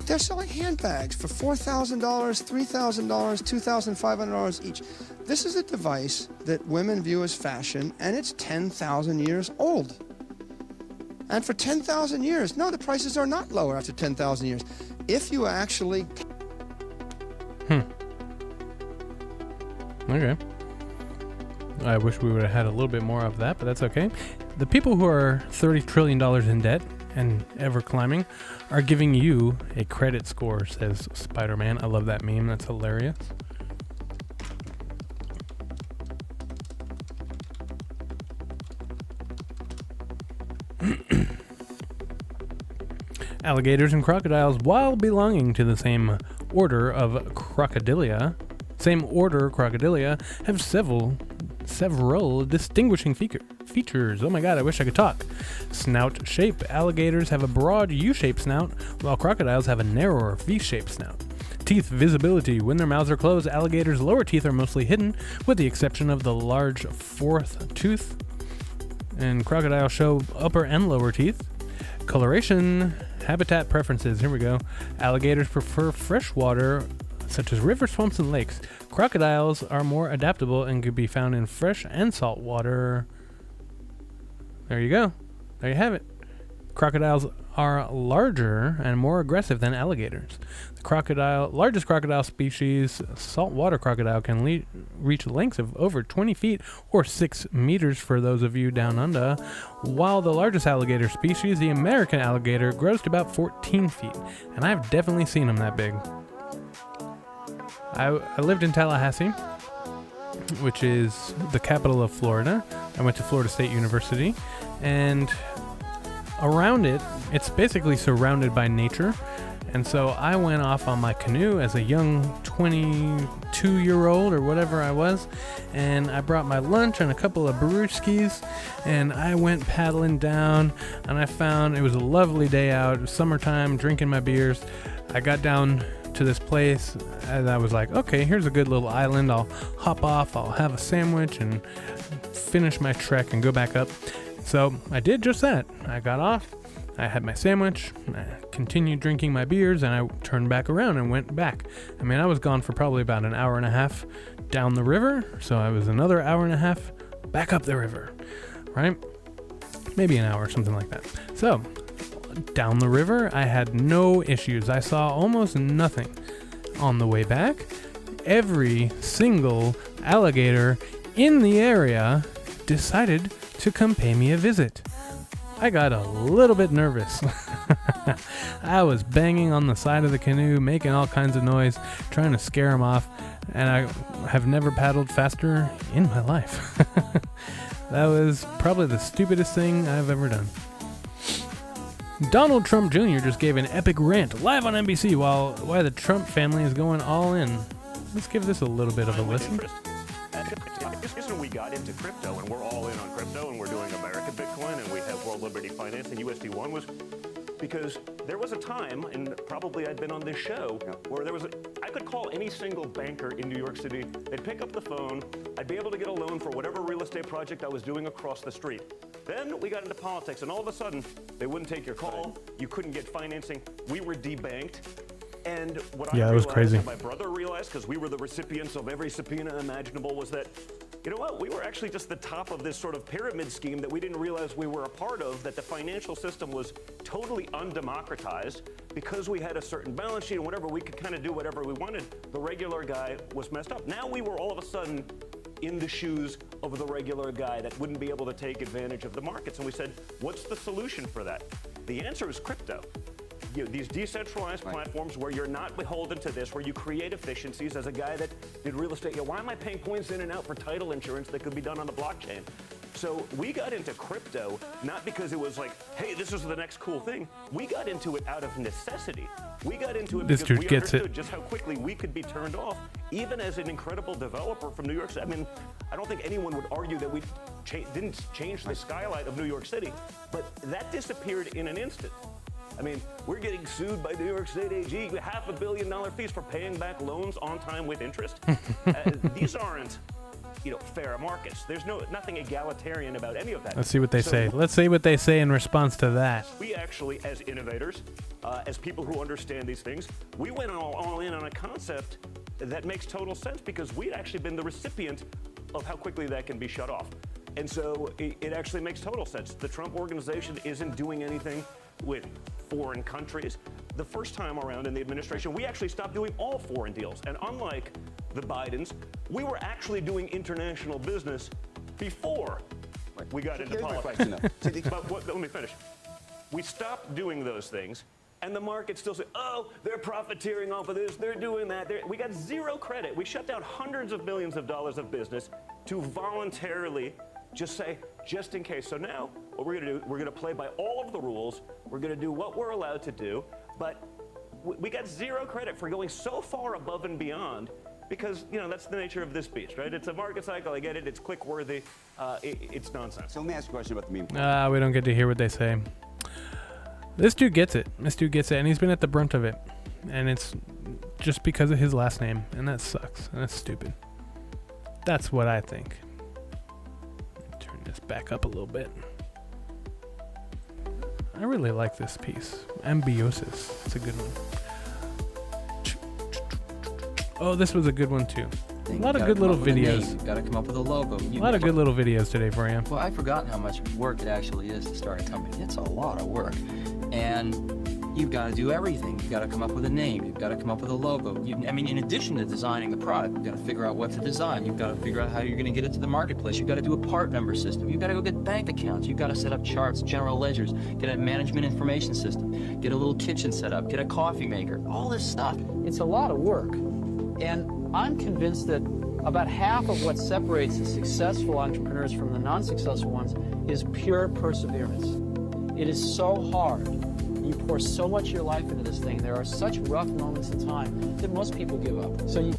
[SPEAKER 2] They're selling handbags for $4,000, $3,000, $2,500 each. This is a device that women view as fashion, and it's 10,000 years old. And for 10,000 years, no, the prices are not lower after 10,000 years. If you actually...
[SPEAKER 1] Okay. I wish we would have had a little bit more of that, but that's okay. The people who are $30 trillion in debt and ever climbing are giving you a credit score, says Spider-Man. I love that meme. That's hilarious. Alligators and crocodiles, while belonging to the same order Crocodilia, have several distinguishing features. Oh my god, I wish I could talk. Snout shape. Alligators have a broad U-shaped snout, while crocodiles have a narrower V-shaped snout. Teeth visibility. When their mouths are closed, alligators' lower teeth are mostly hidden, with the exception of the large fourth tooth. And crocodiles show upper and lower teeth. Coloration. Habitat preferences. Here we go. Alligators prefer fresh water, such as rivers, swamps, and lakes. Crocodiles are more adaptable and could be found in fresh and salt water. There you go. There you have it. Crocodiles are larger and more aggressive than alligators. The largest crocodile species, saltwater crocodile, can reach lengths of over 20 feet or 6 meters for those of you down under, while the largest alligator species, the American alligator, grows to about 14 feet. And I've definitely seen them that big. I lived in Tallahassee, which is the capital of Florida. I went to Florida State University, and around it's basically surrounded by nature. And so I went off on my canoe as a young 22-year-old or whatever I was, and I brought my lunch and a couple of brewskis, and I went paddling down, and I found it was a lovely day out. It was summertime, drinking my beers. I got down to this place, and I was like, okay, here's a good little island. I'll hop off, I'll have a sandwich, and finish my trek and go back up. So I did just that. I got off, I had my sandwich, I continued drinking my beers, and I turned back around and went back. I mean, I was gone for probably about an hour and a half down the river, so I was another hour and a half back up the river, right? Maybe an hour, something like that. So down the river, I had no issues. I saw almost nothing. On the way back, every single alligator in the area decided to come pay me a visit. I got a little bit nervous. I was banging on the side of the canoe, making all kinds of noise, trying to scare them off, and I have never paddled faster in my life. That was probably the stupidest thing I've ever done. Donald Trump Jr. just gave an epic rant live on NBC while the Trump family is going all in. Let's give this a little bit of a listen.
[SPEAKER 3] We got into crypto, and we're all in on crypto, and we're doing American Bitcoin, and we have World Liberty Finance, and USD1 was because there was a time, and probably I'd been on this show, where I could call any single banker in New York City, they'd pick up the phone, I'd be able to get a loan for whatever real estate project I was doing across the street. Then we got into politics, and all of a sudden, they wouldn't take your call, you couldn't get financing, we were debanked. And what I realized, and my brother realized, because we were the recipients of every subpoena imaginable, was that, you know what, we were actually just the top of this sort of pyramid scheme that we didn't realize we were a part of, that the financial system was totally undemocratized because we had a certain balance sheet and whatever, we could kind of do whatever we wanted. The regular guy was messed up. Now we were all of a sudden in the shoes of the regular guy that wouldn't be able to take advantage of the markets. And we said, what's the solution for that? The answer is crypto. These decentralized platforms where you're not beholden to this, where you create efficiencies. As a guy that did real estate, why am I paying points in and out for title insurance that could be done on the blockchain? So we got into crypto not because it was like, hey, this is the next cool thing. We got into it out of necessity. We got into it because we understood just how quickly we could be turned off, even as an incredible developer from New York City. I mean, I don't think anyone would argue that we didn't change the skyline of New York City, but that disappeared in an instant. I mean, we're getting sued by New York State AG, $500 million fees for paying back loans on time with interest. These aren't, fair markets. There's nothing egalitarian about any of that.
[SPEAKER 1] Let's see what they say. Let's see what they say in response to that.
[SPEAKER 3] We actually, as innovators, as people who understand these things, we went all in on a concept that makes total sense because we'd actually been the recipient of how quickly that can be shut off. And so it actually makes total sense. The Trump organization isn't doing anything with foreign countries. The first time around in the administration, we actually stopped doing all foreign deals. And unlike the Bidens, we were actually doing international business before we got into politics. But let me finish. We stopped doing those things, and the market still said, oh, they're profiteering off of this, they're doing that. We got zero credit. We shut down hundreds of millions of dollars of business to voluntarily just say, just in case. So now, what we're going to do, we're going to play by all of the rules. We're going to do what we're allowed to do. But we got zero credit for going so far above and beyond because, that's the nature of this beast, right? It's a market cycle. I get it. It's click-worthy. It's nonsense.
[SPEAKER 4] So let me ask you a question about the meme coin.
[SPEAKER 1] We don't get to hear what they say. This dude gets it. And he's been at the brunt of it. And it's just because of his last name. And that sucks. And that's stupid. That's what I think. This back up a little bit. I really like this piece. Ambiosis. It's a good one. Oh, this was a good one too. A lot of good little videos.
[SPEAKER 5] You've got to come up with a logo.
[SPEAKER 1] A lot of good little videos today for you.
[SPEAKER 5] Well, I've forgotten how much work it actually is to start a company. It's a lot of work. And you've got to do everything. You've got to come up with a name. You've got to come up with a logo. In addition to designing the product, you've got to figure out what to design. You've got to figure out how you're going to get it to the marketplace. You've got to do a part number system. You've got to go get bank accounts. You've got to set up charts, general ledgers, get a management information system, get a little kitchen set up, get a coffee maker, all this stuff.
[SPEAKER 6] It's a lot of work. And I'm convinced that about half of what separates the successful entrepreneurs from the non-successful ones is pure perseverance. It is so hard. You pour so much of your life into this thing. There are such rough moments in time that most people give up.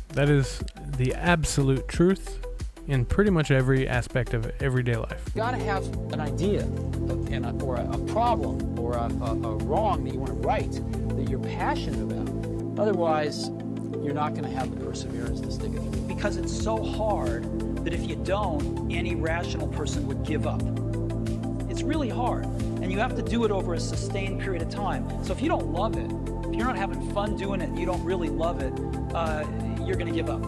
[SPEAKER 1] That is the absolute truth in pretty much every aspect of everyday life.
[SPEAKER 6] You got to have an idea or a problem or a wrong that you want to right that you're passionate about. Otherwise, you're not going to have the perseverance to stick it.
[SPEAKER 7] Because it's so hard that if you don't, any rational person would give up. It's really hard. And you have to do it over a sustained period of time. So if you don't love it, if you're not having fun doing it and you don't really love it, you're going to give up.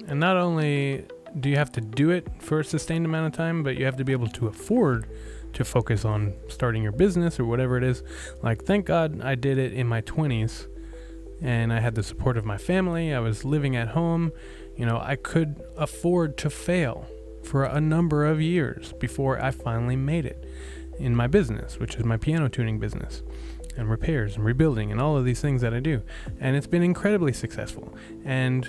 [SPEAKER 1] And not only do you have to do it for a sustained amount of time, but you have to be able to afford to focus on starting your business or whatever it is. Like, thank God I did it in my 20s and I had the support of my family. I was living at home. I could afford to fail for a number of years before I finally made it in my business, which is my piano tuning business, and repairs and rebuilding and all of these things that I do. And it's been incredibly successful. And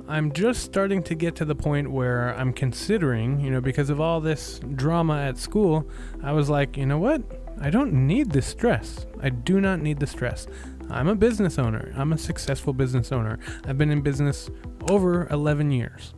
[SPEAKER 1] I'm just starting to get to the point where I'm considering, because of all this drama at school, I was like, you know what? I don't need this stress. I do not need the stress. I'm a business owner. I'm a successful business owner. I've been in business over 11 years.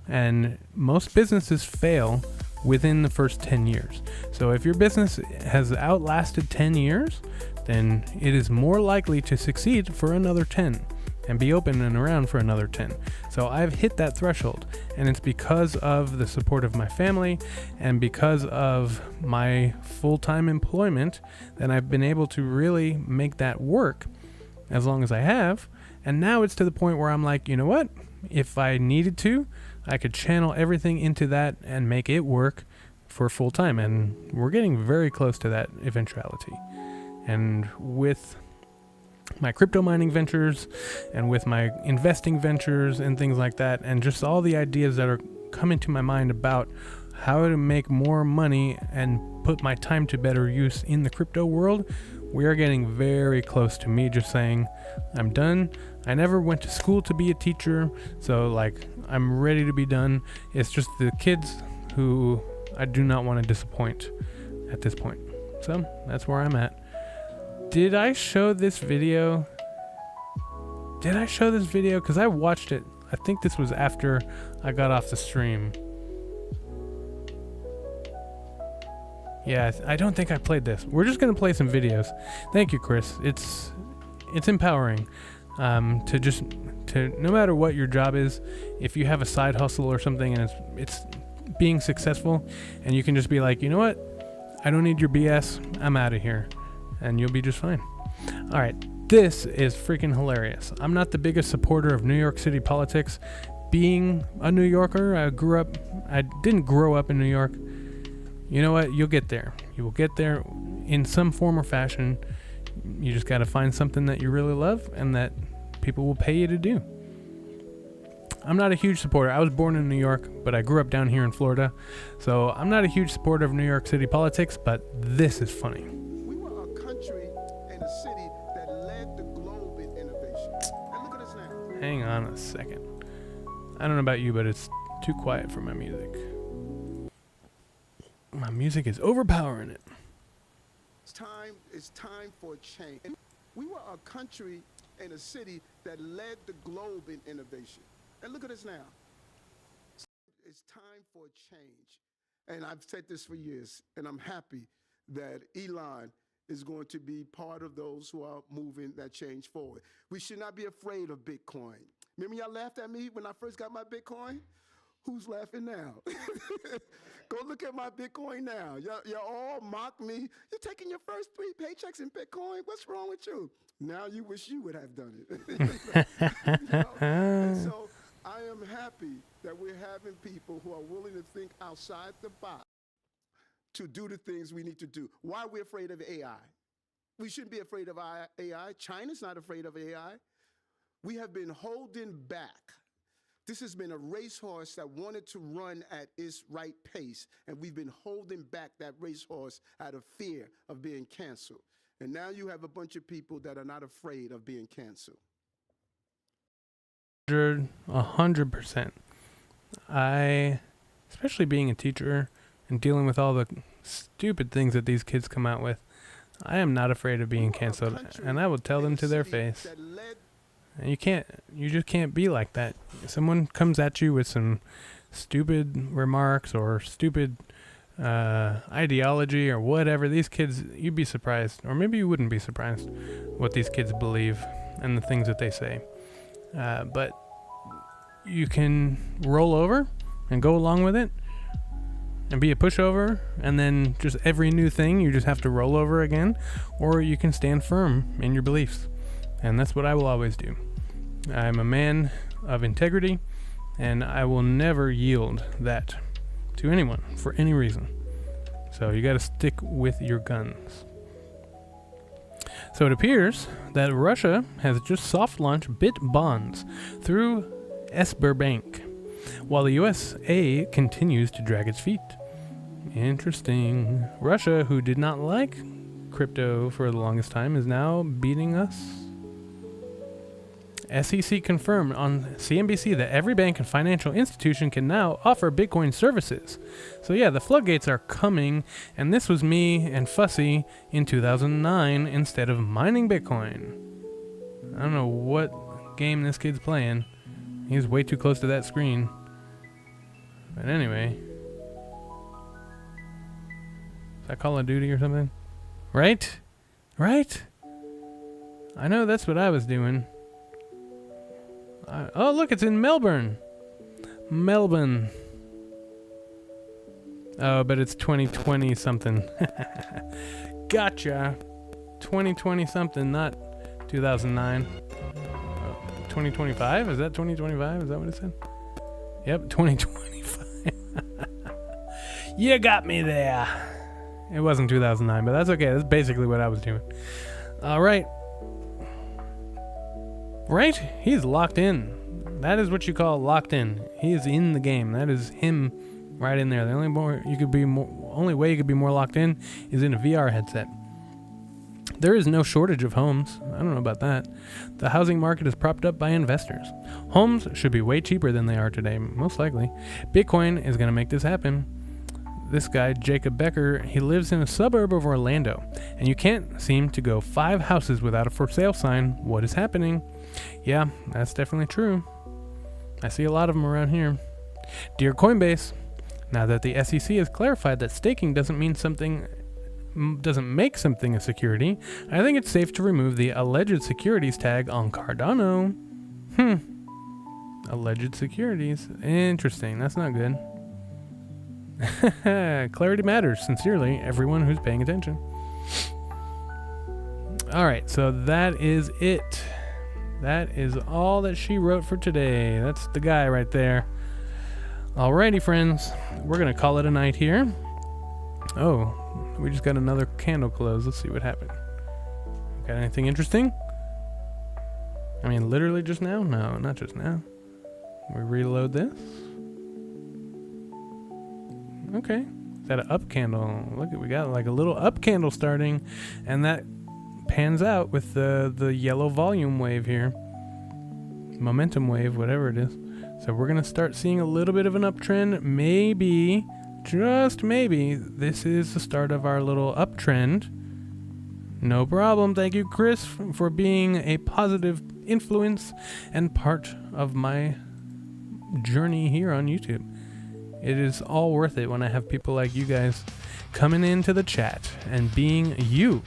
[SPEAKER 1] And most businesses fail within the first 10 years. So if your business has outlasted 10 years, then it is more likely to succeed for another 10 and be open and around for another 10. So I've hit that threshold, and it's because of the support of my family and because of my full-time employment that I've been able to really make that work as long as I have. And now it's to the point where I'm like, you know what? If I needed to, I could channel everything into that and make it work for full time. And we're getting very close to that eventuality. And with my crypto mining ventures and with my investing ventures and things like that, and just all the ideas that are coming to my mind about how to make more money and put my time to better use in the crypto world, we are getting very close to me just saying, I'm done. I never went to school to be a teacher, so I'm ready to be done. It's just the kids who I do not want to disappoint at this point. So that's where I'm at. Did I show this video? Because I watched it. I think this was after I got off the stream. Yeah, I don't think I played this. We're just going to play some videos. Thank you, Chris. It's empowering to no matter what your job is, if you have a side hustle or something and it's being successful, and you can just be like, you know what? I don't need your BS. I'm out of here. And you'll be just fine. All right. This is freaking hilarious. I'm not the biggest supporter of New York City politics. Being a New Yorker, I didn't grow up in New York. You know what? You'll get there. You will get there in some form or fashion. You just got to find something that you really love and that people will pay you to do. I'm not a huge supporter. I was born in New York, but I grew up down here in Florida. So I'm not a huge supporter of New York City politics, but this is funny.
[SPEAKER 4] We were a country and a city that led the globe in innovation. And look at us now.
[SPEAKER 1] Hang on a second. I don't know about you, but it's too quiet for my music. My music is overpowering it.
[SPEAKER 4] It's time for change. We were a country and a city that led the globe in innovation. And look at us now. It's time for change. And I've said this for years, and I'm happy that Elon is going to be part of those who are moving that change forward. We should not be afraid of Bitcoin. Remember y'all laughed at me when I first got my Bitcoin? Who's laughing now? Go look at my Bitcoin now. You all mock me. You're taking your first 3 paychecks in Bitcoin. What's wrong with you? Now you wish you would have done it. And so I am happy that we're having people who are willing to think outside the box to do the things we need to do. Why are we afraid of AI? We shouldn't be afraid of AI. China's not afraid of AI. We have been holding back. This has been a racehorse that wanted to run at its right pace, and we've been holding back that racehorse out of fear of being canceled. And now you have a bunch of people that are not afraid of being canceled.
[SPEAKER 1] 100%. Especially being a teacher and dealing with all the stupid things that these kids come out with, I am not afraid of being canceled, and I will tell them to their face. And you just can't be like that. Someone comes at you with some stupid remarks or stupid ideology or whatever. These kids, you'd be surprised, or maybe you wouldn't be surprised what these kids believe and the things that they say. But you can roll over and go along with it and be a pushover, and then just every new thing you just have to roll over again, or you can stand firm in your beliefs. And that's what I will always do. I'm a man of integrity, and I will never yield that to anyone for any reason. So you got to stick with your guns. So it appears that Russia has just soft launched bit bonds through Sberbank, while the USA continues to drag its feet. Interesting. Russia, who did not like crypto for the longest time, is now beating us. SEC confirmed on CNBC that every bank and financial institution can now offer Bitcoin services. So yeah, the floodgates are coming, and this was me and Fussy in 2009 instead of mining Bitcoin. I don't know what game this kid's playing. He's way too close to that screen. But anyway. Is that Call of Duty or something? Right? Right? I know that's what I was doing. Oh, look, it's in Melbourne. Melbourne. Oh, but it's 2020 something. Gotcha. 2020 something, not 2009. 2025? Is that 2025? Is that what it said? Yep, 2025. You got me there. It wasn't 2009, but that's okay. That's basically what I was doing. All right. Right? He's locked in. That is what you call locked in. He is in the game. That is him right in there. The only way you could be more locked in is in a VR headset. There is no shortage of homes. I don't know about that. The housing market is propped up by investors. Homes should be way cheaper than they are today, most likely. Bitcoin is going to make this happen. This guy, Jacob Becker, he lives in a suburb of Orlando, and you can't seem to go 5 houses without a for sale sign. What is happening? Yeah, that's definitely true. I see a lot of them around here. Dear Coinbase, now that the SEC has clarified that staking doesn't make something a security, I think it's safe to remove the alleged securities tag on Cardano. Alleged securities. Interesting. That's not good. Clarity matters. Sincerely, everyone who's paying attention. Alright, so that is it. That is all that she wrote for today. That's the guy right there. Alrighty, friends. We're going to call it a night here. Oh, we just got another candle close. Let's see what happened. Got anything interesting? I mean, literally just now? No, not just now. We reload this. Okay. Is that an up candle? Look, we got like a little up candle starting, and that pans out with the yellow volume wave here. Momentum wave, whatever it is. So we're going to start seeing a little bit of an uptrend. Maybe, just maybe, this is the start of our little uptrend. No problem. Thank you, Chris, for being a positive influence and part of my journey here on YouTube. It is all worth it when I have people like you guys coming into the chat and being you.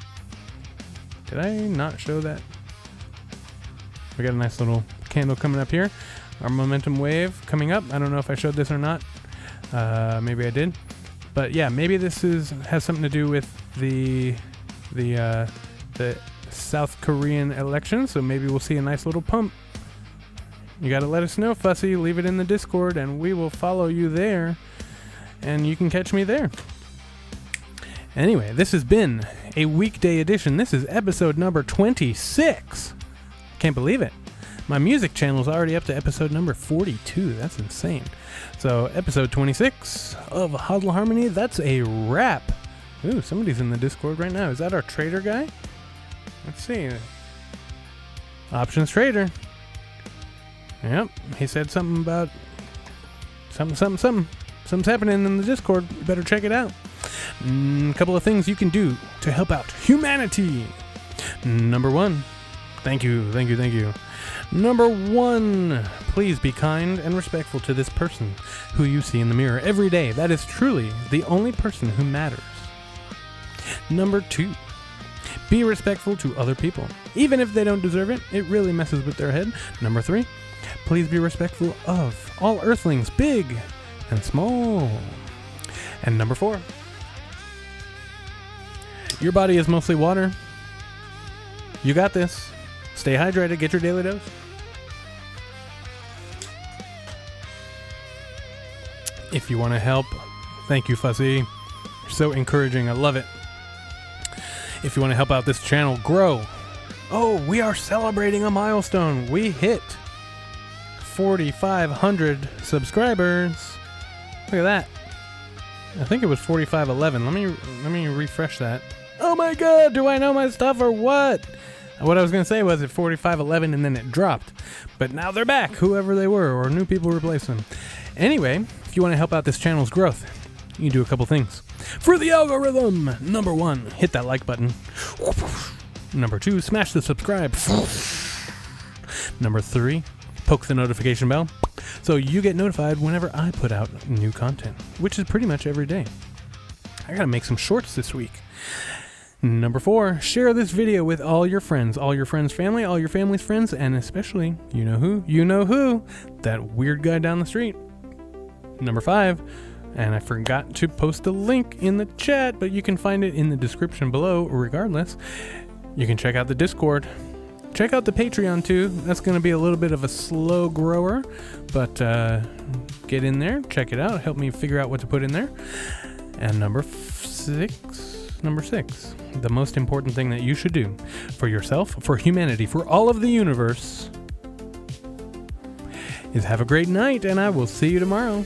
[SPEAKER 1] Did I not show that? We got a nice little candle coming up here. Our momentum wave coming up. I don't know if I showed this or not. Maybe I did. But yeah, maybe this has something to do with the South Korean election. So maybe we'll see a nice little pump. You got to let us know, Fussy. Leave it in the Discord, and we will follow you there. And you can catch me there. Anyway, this has been a weekday edition. This is episode number 26. Can't believe it. My music channel is already up to episode number 42. That's insane. So, episode 26 of HODL Harmony. That's a wrap. Ooh, somebody's in the Discord right now. Is that our trader guy? Let's see. Options trader. Yep, he said something about something's happening in the Discord. You better check it out. A couple of things you can do to help out humanity. Number 1, thank you. Number 1, please be kind and respectful to this person who you see in the mirror every day. That is truly the only person who matters. Number 2, be respectful to other people. Even if they don't deserve it, it really messes with their head. Number 3, please be respectful of all earthlings, big and small. And number 4, your body is mostly water. You got this. Stay hydrated. Get your daily dose. If you want to help, thank you, Fussy. You're so encouraging. I love it. If you want to help out this channel grow, we are celebrating a milestone. We hit 4,500 subscribers. Look at that. I think it was 4,511. Let me refresh that. Oh my god, do I know my stuff or what? What I was going to say was at 4,511 and then it dropped. But now they're back, whoever they were, or new people replaced them. Anyway, if you want to help out this channel's growth, you can do a couple things. For the algorithm, number 1, hit that like button. Number 2, smash the subscribe. Number 3, poke the notification bell so you get notified whenever I put out new content, which is pretty much every day. I gotta make some shorts this week. Number 4, share this video with all your friends' family, all your family's friends, and especially, you know who, that weird guy down the street. Number 5, and I forgot to post a link in the chat, but you can find it in the description below regardless. You can check out the Discord. Check out the Patreon too. That's going to be a little bit of a slow grower, but get in there, check it out, help me figure out what to put in there. And number 6, the most important thing that you should do for yourself, for humanity, for all of the universe is have a great night, and I will see you tomorrow.